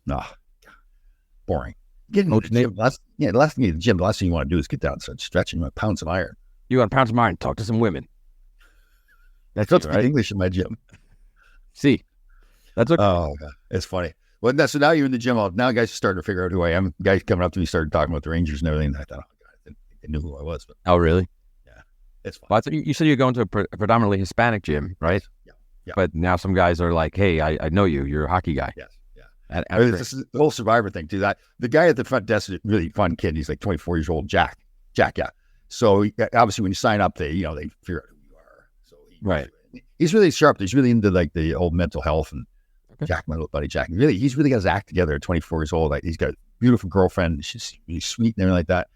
boring. Getting to the gym. The last thing you want to do is get down and start stretching. You want to pound some iron. You want to pound some iron? Talk to some women. That's what's right? English in my gym. See, that's okay. Oh, God. It's funny. Well, so now you're in the gym. Now guys are starting to figure out who I am. Guys coming up to me started talking about the Rangers and everything. I thought, oh God, they knew who I was. But, oh, really? Yeah, it's fun. Well, you said you're going to a predominantly Hispanic gym, right? Yeah. But now some guys are like, hey, I know you. You're a hockey guy. Yes. Yeah. This is the whole Survivor thing too. The guy at the front desk is a really fun kid. He's like 24 years old. Jack. Yeah. So obviously when you sign up, they figure out who you are. So he's really sharp. He's really into like the old mental health and. Okay. Jack, my little buddy Jack, he's really got his act together at 24 years old. Like, he's got a beautiful girlfriend. She's really sweet and everything like that.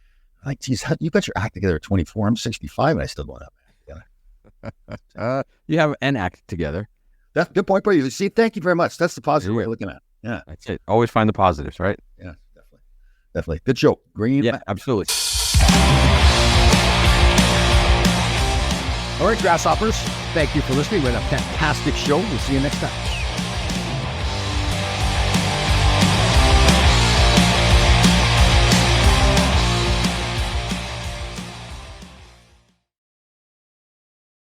I'm like, geez, you got your act together at 24. I'm 65 and I still don't have my act together. You have an act together. That's a good point, buddy. See, thank you very much. That's the positive way of looking at it. Yeah. That's it. Always find the positives, right? Yeah, definitely. Good show. Green. Yeah, absolutely. All right, Grasshoppers. Thank you for listening. We had a fantastic show. We'll see you next time.